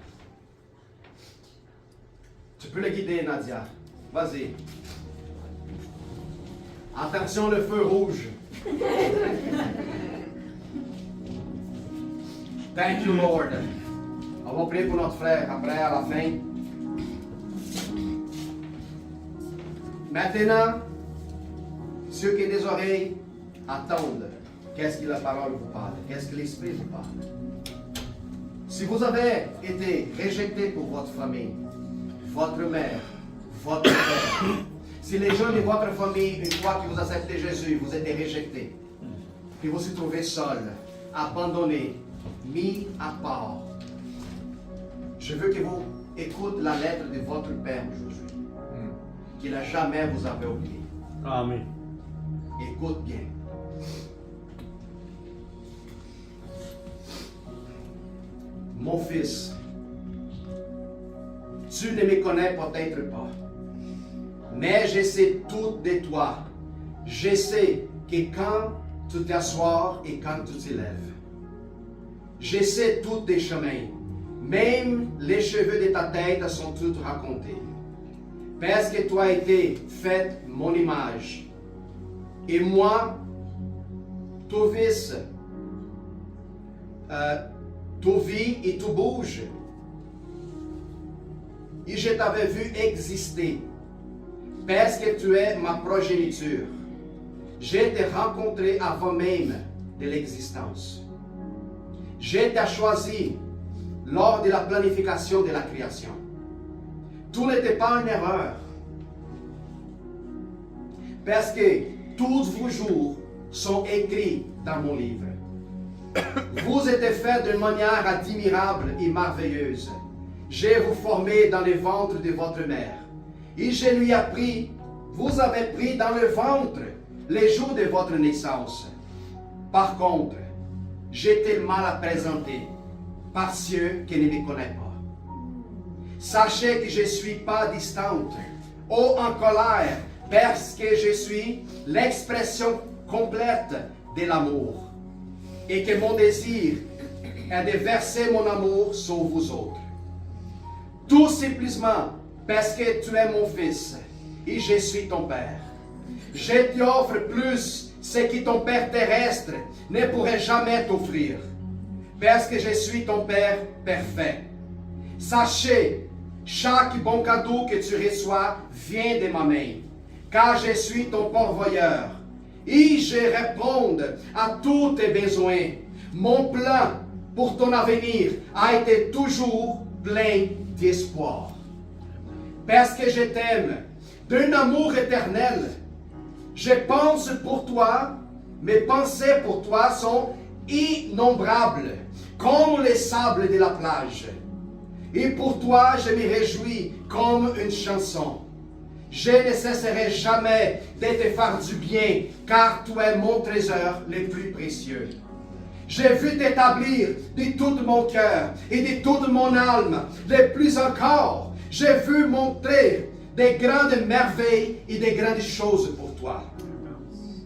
Tu peux le guider, Nadia. Vas-y. Attention, le feu rouge. Thank you, Lord. On va prier pour notre frère après, à la fin. Maintenant, ceux qui ont des oreilles, attendent. Qu'est-ce que la parole vous parle? Qu'est-ce que l'Esprit vous parle? Si vous avez été rejeté pour votre famille, votre mère, votre père, si les gens de votre famille, une fois que vous acceptez Jésus, vous êtes rejetés, puis vous vous trouvez seul, abandonné, mis à part, je veux que vous écoutez la lettre de votre Père aujourd'hui, qu'il n'a jamais vous avait oublié. Amen. Écoute bien. Mon fils, tu ne me connais peut-être pas, mais je sais tout de toi. Je sais que quand tu t'assois et quand tu te lèves, je sais tous tes chemins. Même les cheveux de ta tête sont tous racontés. Parce que tu as été fait mon image. Et moi, tu vis, tu vis et tu bouges. Et je t'avais vu exister. Parce que tu es ma progéniture. Je t'ai rencontré avant même de l'existence. Je t'ai choisi lors de la planification de la création. Tout n'était pas une erreur. parce que tous vos jours sont écrits dans mon livre. Vous êtes faits d'une manière admirable et merveilleuse. J'ai vous formé dans le ventre de votre mère. Et je lui ai appris, vous avez pris dans le ventre les jours de votre naissance. Par contre, j'étais mal à présenter par ceux qui ne me connaissent pas. Sachez que je ne suis pas distante ou en colère, parce que je suis l'expression complète de l'amour. Et que mon désir est de verser mon amour sur vous autres. Tout simplement parce que tu es mon fils et je suis ton père. Je t'offre plus ce que ton père terrestre ne pourrait jamais t'offrir. Parce que je suis ton père parfait. Sachez, chaque bon cadeau que tu reçois vient de ma main, car je suis ton pourvoyeur. Et je réponds à tous tes besoins. Mon plan pour ton avenir a été toujours plein d'espoir. Parce que je t'aime d'un amour éternel, je pense pour toi, mes pensées pour toi sont innombrables, comme les sables de la plage. Et pour toi, je me réjouis comme une chanson. Je ne cesserai jamais de te faire du bien, car tu es mon trésor le plus précieux. J'ai vu t'établir de tout mon cœur et de toute mon âme. De plus encore, j'ai vu montrer des grandes merveilles et des grandes choses pour toi.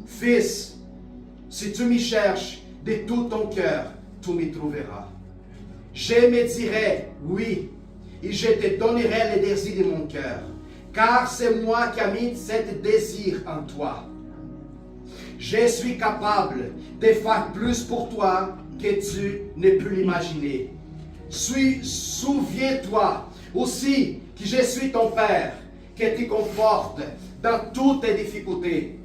Fils, si tu me cherches de tout ton cœur, tu me trouveras. Je me dirai oui, et je te donnerai les désirs de mon cœur. Car c'est moi qui ai mis ce désir en toi. Je suis capable de faire plus pour toi que tu ne peux l'imaginer. Souviens-toi aussi que je suis ton Père, que tu confortes dans toutes tes difficultés.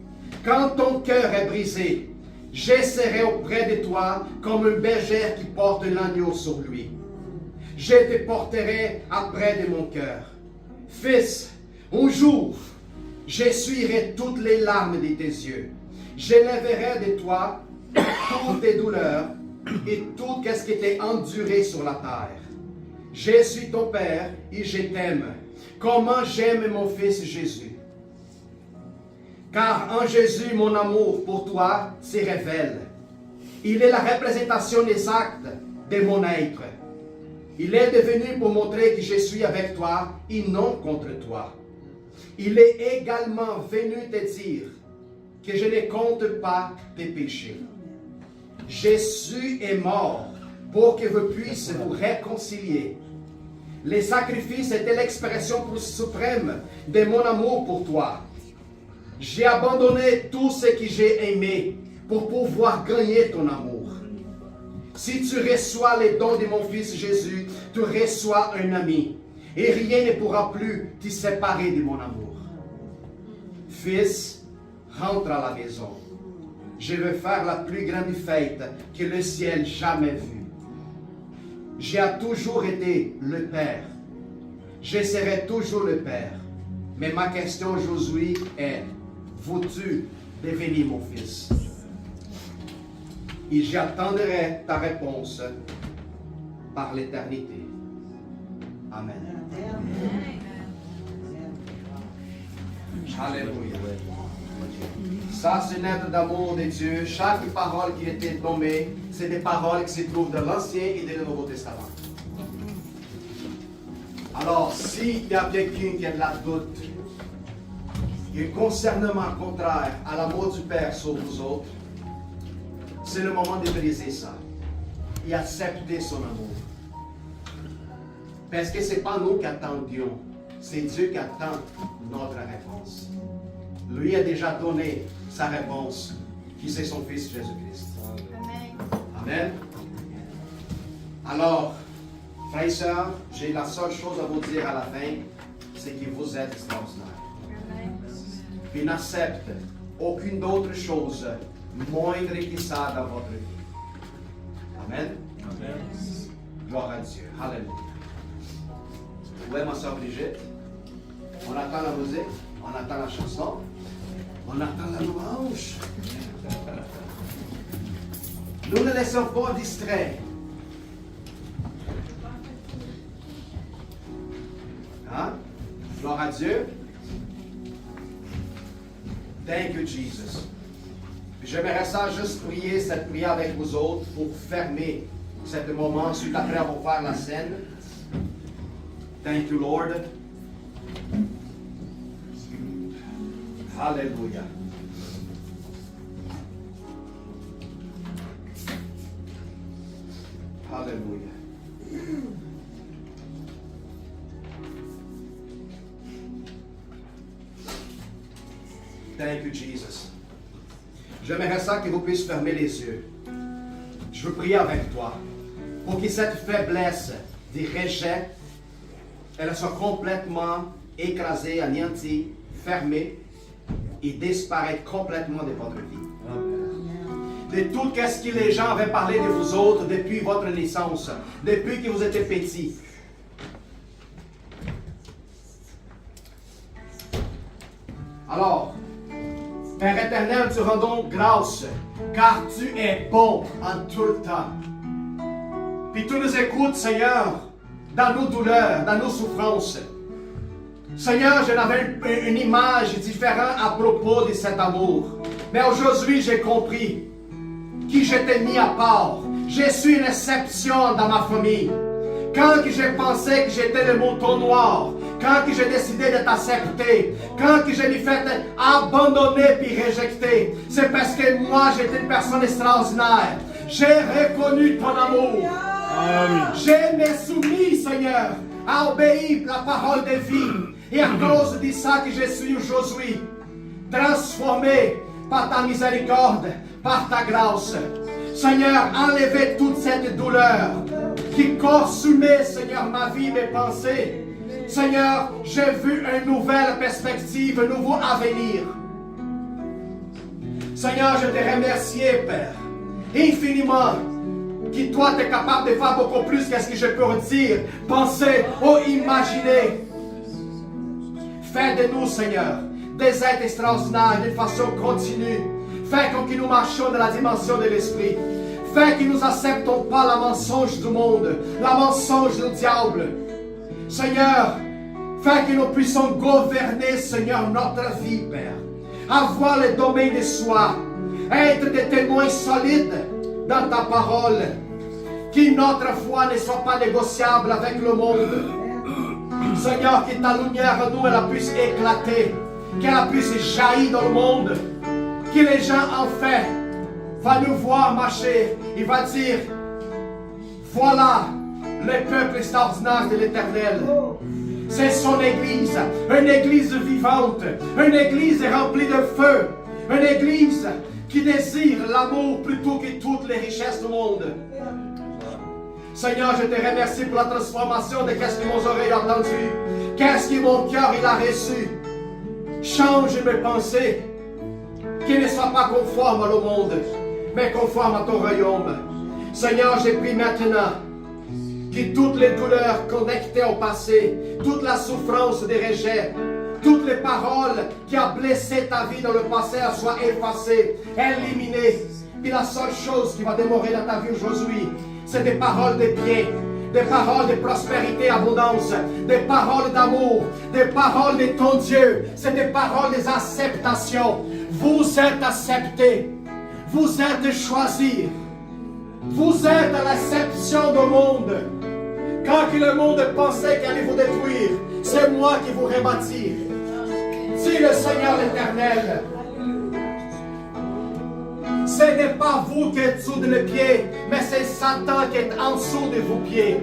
Quand ton cœur est brisé, je serai auprès de toi comme un berger qui porte l'agneau sur lui. Je te porterai après de mon cœur. Fils, un jour, j'essuierai toutes les larmes de tes yeux. Je lèverai de toi toutes tes douleurs et tout ce qui t'est enduré sur la terre. Je suis ton Père et je t'aime. Comment j'aime mon Fils Jésus. Car en Jésus, mon amour pour toi se révèle. Il est la représentation exacte de mon être. Il est devenu pour montrer que je suis avec toi et non contre toi. Il est également venu te dire que je ne compte pas tes péchés. Jésus est mort pour que vous puissiez vous réconcilier. Le sacrifice était l'expression suprême de mon amour pour toi. J'ai abandonné tout ce que j'ai aimé pour pouvoir gagner ton amour. Si tu reçois les dons de mon Fils Jésus, tu reçois un ami. Et rien ne pourra plus te séparer de mon amour. Fils, rentre à la maison. Je veux faire la plus grande fête que le ciel jamais vue. J'ai toujours été le Père. Je serai toujours le Père. Mais ma question aujourd'hui est, veux-tu devenir mon fils? Et j'attendrai ta réponse par l'éternité. Amen. Alléluia. Ça, c'est une lettre d'amour de Dieu. Chaque parole qui était tombée, c'est des paroles qui se trouvent dans l'Ancien et dans le Nouveau Testament. Alors, s'il y a quelqu'un qui a de la doute, et concernement contraire à l'amour du Père sur vous autres, c'est le moment de briser ça et accepter son amour. Parce que ce n'est pas nous qui attendions, c'est Dieu qui attend notre réponse. Lui a déjà donné sa réponse, qui c'est son Fils Jésus-Christ. Amen. Alors, frères et sœurs, j'ai la seule chose à vous dire à la fin, c'est que vous êtes extraordinaires. Puis n'accepte aucune autre chose moindre que ça dans votre vie. Amen. Amen. Gloire à Dieu. Alléluia. Où est ma soeur Brigitte? On attend la musique, on attend la chanson. On attend la louange. Nous ne laissons pas distraire. Hein? Gloire à Dieu. Thank you, Jesus. J'aimerais ça juste prier cette prière avec vous autres pour fermer ce moment. Ensuite, après, on va faire la scène. Thank you, Lord. Hallelujah. Hallelujah. Thank you, Jesus. J'aimerais ça que vous puissiez fermer les yeux. Je veux prier avec toi pour que cette faiblesse du rejet, elle soit complètement écrasée, anéantie, fermée et disparaître complètement de votre vie. De tout ce que les gens avaient parlé de vous autres depuis votre naissance, depuis que vous étiez petits. Alors, Père éternel, te rendons grâce, car tu es bon en tout le temps. Puis tu nous écoutes, Seigneur, dans nos douleurs, dans nos souffrances. Seigneur, je n'avais une image différente à propos de cet amour. Mais aujourd'hui, j'ai compris que j'étais mis à part. Je suis une exception dans ma famille. Quand j'ai pensé que j'étais le mouton noir, quand j'ai décidé de t'accepter, quand je m'ai fait abandonner puis rejeter, c'est parce que moi j'étais une personne extraordinaire. J'ai reconnu ton amour. Amen. Je me soumis, Seigneur, à obéir la parole de vie. Et à cause de ça que je suis aujourd'hui, transformé par ta miséricorde, par ta grâce. Seigneur, enlevez toute cette douleur qui consumait, Seigneur, ma vie, mes pensées. Seigneur, j'ai vu une nouvelle perspective, un nouveau avenir. Seigneur, je te remercie, Père, infiniment, que toi, tu es capable de faire beaucoup plus que ce que je peux dire, penser ou imaginer. Fais de nous, Seigneur, des êtres extraordinaires d'une façon continue. Fais que nous marchions dans la dimension de l'Esprit. Fais que nous n'acceptons pas la mensonge du monde, la mensonge du diable. Seigneur, fais que nous puissions gouverner, Seigneur, notre vie, Père. Avoir le domaine de soi. Être des témoins solides dans ta parole. Que notre foi ne soit pas négociable avec le monde. Seigneur, que ta lumière en nous, elle puisse éclater. Qu'elle puisse jaillir dans le monde. Que les gens, en fait, vont nous voir marcher. Il va dire, voilà le peuple extraordinaire de l'Éternel. C'est son église, une église vivante, une église remplie de feu, une église qui désire l'amour plutôt que toutes les richesses du monde. Seigneur, je te remercie pour la transformation de qu'est-ce que mon oreille a entendu, qu'est-ce que mon cœur il a reçu. Change mes pensées, qui ne soient pas conformes au monde, mais conformes à ton royaume. Seigneur, j'ai pris maintenant que toutes les douleurs connectées au passé, toute la souffrance des rejets, toutes les paroles qui ont blessé ta vie dans le passé soient effacées, éliminées. Et la seule chose qui va demeurer dans ta vie aujourd'hui, c'est des paroles de bien, des paroles de prospérité, abondance, des paroles d'amour, des paroles de ton Dieu. C'est des paroles d'acceptation. Vous êtes acceptés. Vous êtes choisis. Vous êtes à l'exception du monde. Quand le monde pensait qu'il allait vous détruire, c'est moi qui vous rebâtis. Dit le Seigneur l'Éternel. Ce n'est pas vous qui êtes sous le pied, mais c'est Satan qui est en dessous de vos pieds.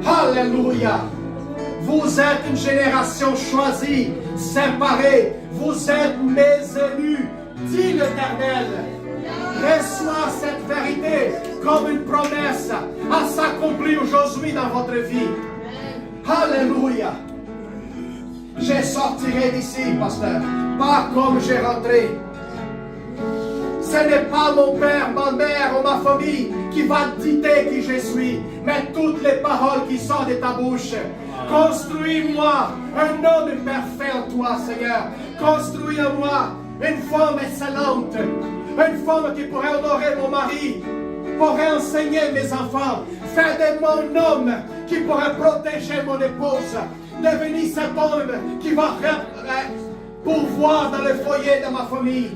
Alléluia. Vous êtes une génération choisie, séparée. Vous êtes mes élus, dit l'Éternel. Reçois cette vérité comme une promesse à s'accomplir aujourd'hui dans votre vie. Alléluia. Je sortirai d'ici, pasteur, pas comme j'ai rentré. Ce n'est pas mon père, ma mère ou ma famille qui va dicter qui je suis, mais toutes les paroles qui sortent de ta bouche. Construis-moi un homme parfait en toi, Seigneur. Construis en moi une femme excellente. Une femme qui pourrait honorer mon mari, pourrait enseigner mes enfants. Fais de moi un homme qui pourrait protéger mon épouse. Devenir cet homme qui va pourvoir dans le foyer de ma famille.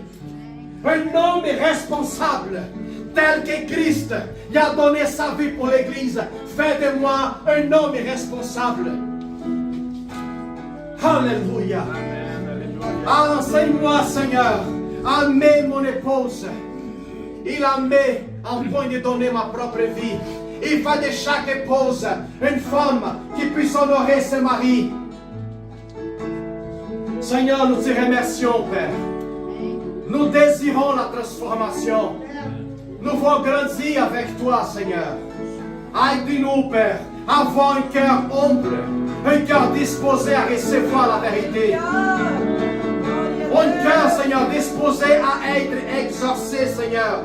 Un homme responsable, tel que Christ il a donné sa vie pour l'Église. Fais de moi un homme responsable. Alléluia. Enseigne-moi, Seigneur, à aimer mon épouse. Il a aimé en point de donner ma propre vie. Il fait de chaque épouse une femme qui puisse honorer ses maris. Seigneur, nous te remercions, Père. Nous désirons la transformation. Nous voulons grandir avec toi, Seigneur. Aide-nous, Père, à avoir un cœur humble, un cœur disposé à recevoir la vérité. Un cœur, Seigneur, disposé à être exaucé, Seigneur,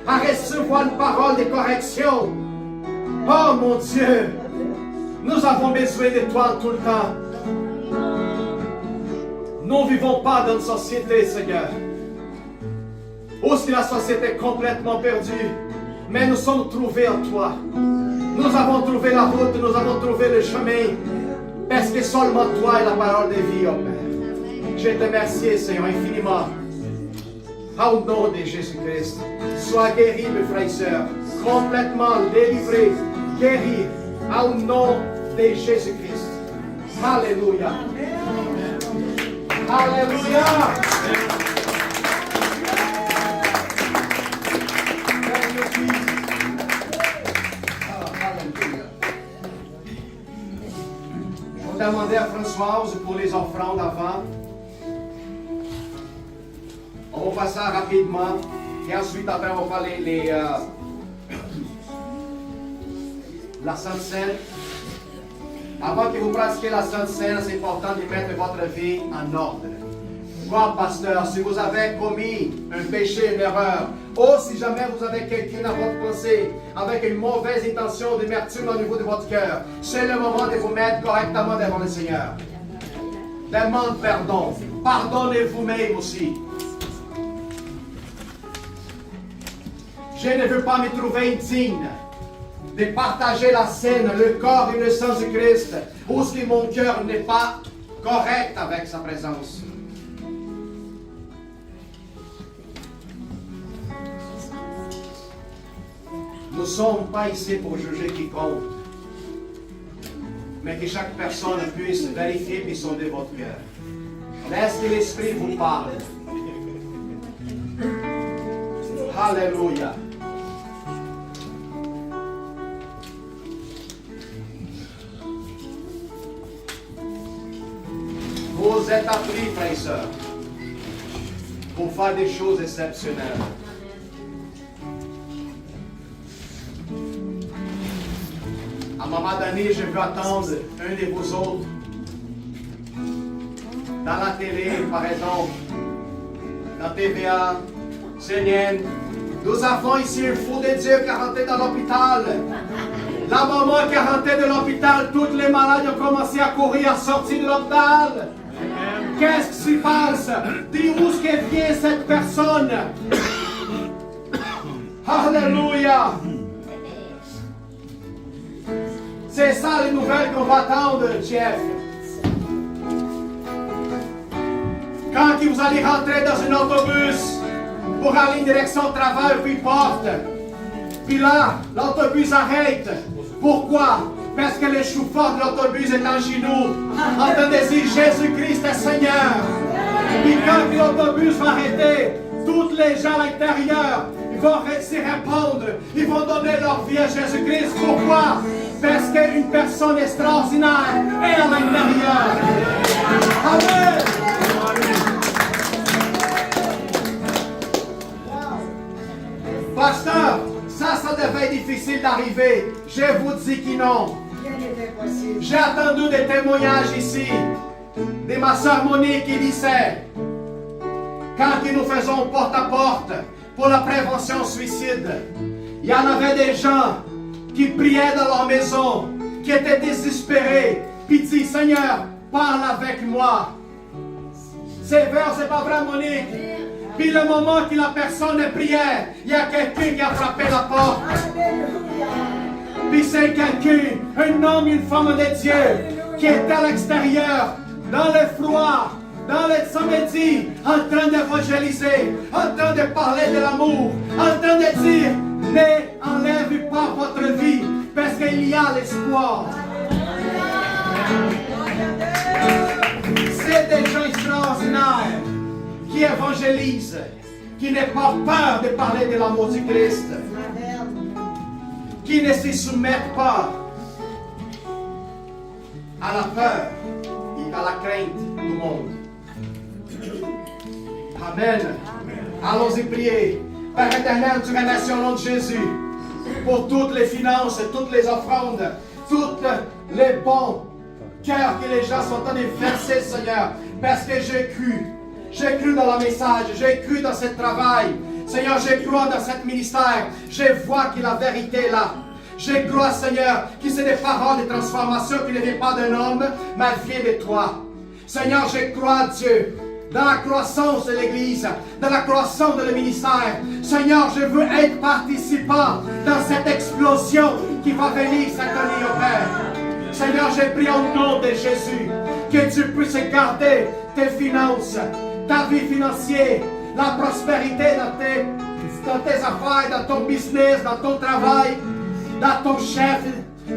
à recevoir une parole de correction. Oh mon Dieu, nous avons besoin de toi tout le temps. Nous ne vivons pas dans une société, Seigneur, où la société est complètement perdue, mais nous sommes trouvés en toi. Nous avons trouvé la route, nous avons trouvé le chemin, parce que seulement toi est la parole de vie, oh Père. Je te remercie, Seigneur, infiniment. Au nom de Jésus-Christ, sois guéri, mes frères et sœurs, complètement délivré, guéri, au nom de Jésus-Christ. Alléluia. Alléluia. Je vais demander à Françoise pour les offrandes avant. On va passer rapidement et ensuite après on va faire la Sainte Seine. Avant que vous pratiquiez la Sainte Seine, c'est important de mettre votre vie en ordre. Quoi, pasteur, si vous avez commis un péché, une erreur, ou si jamais vous avez quelqu'un dans votre pensée avec une mauvaise intention d'amertume au niveau de votre cœur, c'est le moment de vous mettre correctement devant le Seigneur. Demande pardon. Pardonnez vous-même aussi. Je ne veux pas me trouver indigne de partager la scène, le corps et le sang de Christ, où si mon cœur n'est pas correct avec sa présence. Nous ne sommes pas ici pour juger quiconque, mais que chaque personne puisse vérifier et sonder votre cœur. Laissez que l'Esprit vous parle. Alléluia. Vous êtes appelés, frères et sœurs, pour faire des choses exceptionnelles. À un moment donné, je veux attendre un de vous autres dans la télé, par exemple, dans TVA, CNN. Nous avons ici un fou de Dieu qui est rentré dans l'hôpital. La maman qui est rentrée de l'hôpital, toutes les malades ont commencé à courir, à sortir de l'hôpital. Qu'est-ce qui se passe? D'où vient cette personne? Alléluia! C'est ça les nouvelles qu'on va attendre, Jeff. Quand vous allez rentrer dans un autobus pour aller en direction au travail, puis porte. Puis là, l'autobus arrête. Pourquoi? Parce que le chauffeur de l'autobus est en genoux, en train de dire Jésus-Christ est Seigneur. Puis quand l'autobus va arrêter, tous les gens à l'intérieur vont s'y répondre. Ils vont donner leur vie à Jésus-Christ. Pourquoi? Parce qu'une personne extraordinaire est à l'intérieur. Amen. Pasteur, ça devait être difficile d'arriver. Je vous dis que non. J'ai entendu des témoignages ici de ma sœur Monique qui disait, quand nous faisons porte-à-porte pour la prévention suicide, il y en avait des gens qui priaient dans leur maison, qui étaient désespérés, puis dis, Seigneur, parle avec moi. C'est vrai, c'est pas vrai, Monique? Puis le moment que la personne est prière, il y a quelqu'un qui a frappé la porte. Puis c'est quelqu'un, un homme, une femme de Dieu, qui est à l'extérieur, dans le froid, dans le samedi, en train d'évangéliser, en train de parler de l'amour, en train de dire, n'enlève pas votre vie, parce qu'il y a l'espoir. C'est des gens extraordinaires qui évangélisent, qui n'ont pas peur de parler de l'amour du Christ, qui ne se soumettent pas à la peur et à la crainte du monde. Amen. Allons-y prier. Père éternel, tu remercies au nom de Jésus pour toutes les finances, toutes les offrandes, toutes les bons cœurs que les gens sont en train de verser, Seigneur, parce que j'ai cru. J'ai cru dans le message, j'ai cru dans ce travail. Seigneur, je crois dans ce ministère. Je vois que la vérité est là. Je crois, Seigneur, que c'est des paroles de transformation qui ne viennent pas d'un homme, mais viennent de toi. Seigneur, je crois, Dieu, dans la croissance de l'Église, dans la croissance de le ministère. Seigneur, je veux être participant dans cette explosion qui va venir cette année au Père. Seigneur, je prie au nom de Jésus que tu puisses garder tes finances, ta vie financière, la prospérité dans tes affaires, dans ton business, dans ton travail, dans ton chef,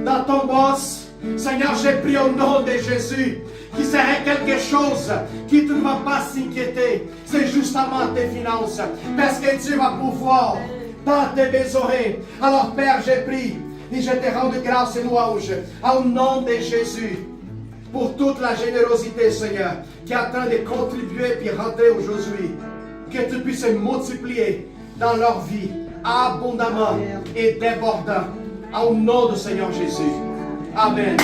dans ton boss. Seigneur, je prie au nom de Jésus qu'il serait quelque chose qui ne va pas s'inquiéter. C'est justement tes finances, parce que Dieu va pouvoir dans tes besoins. Alors Père, je prie et je te rends grâce et louange au nom de Jésus pour toute la générosité, Seigneur, qui est en train de contribuer et rentrer aujourd'hui. Que tu puisses multiplier dans leur vie abondamment et débordant. Au nom du Seigneur Jésus. Amen.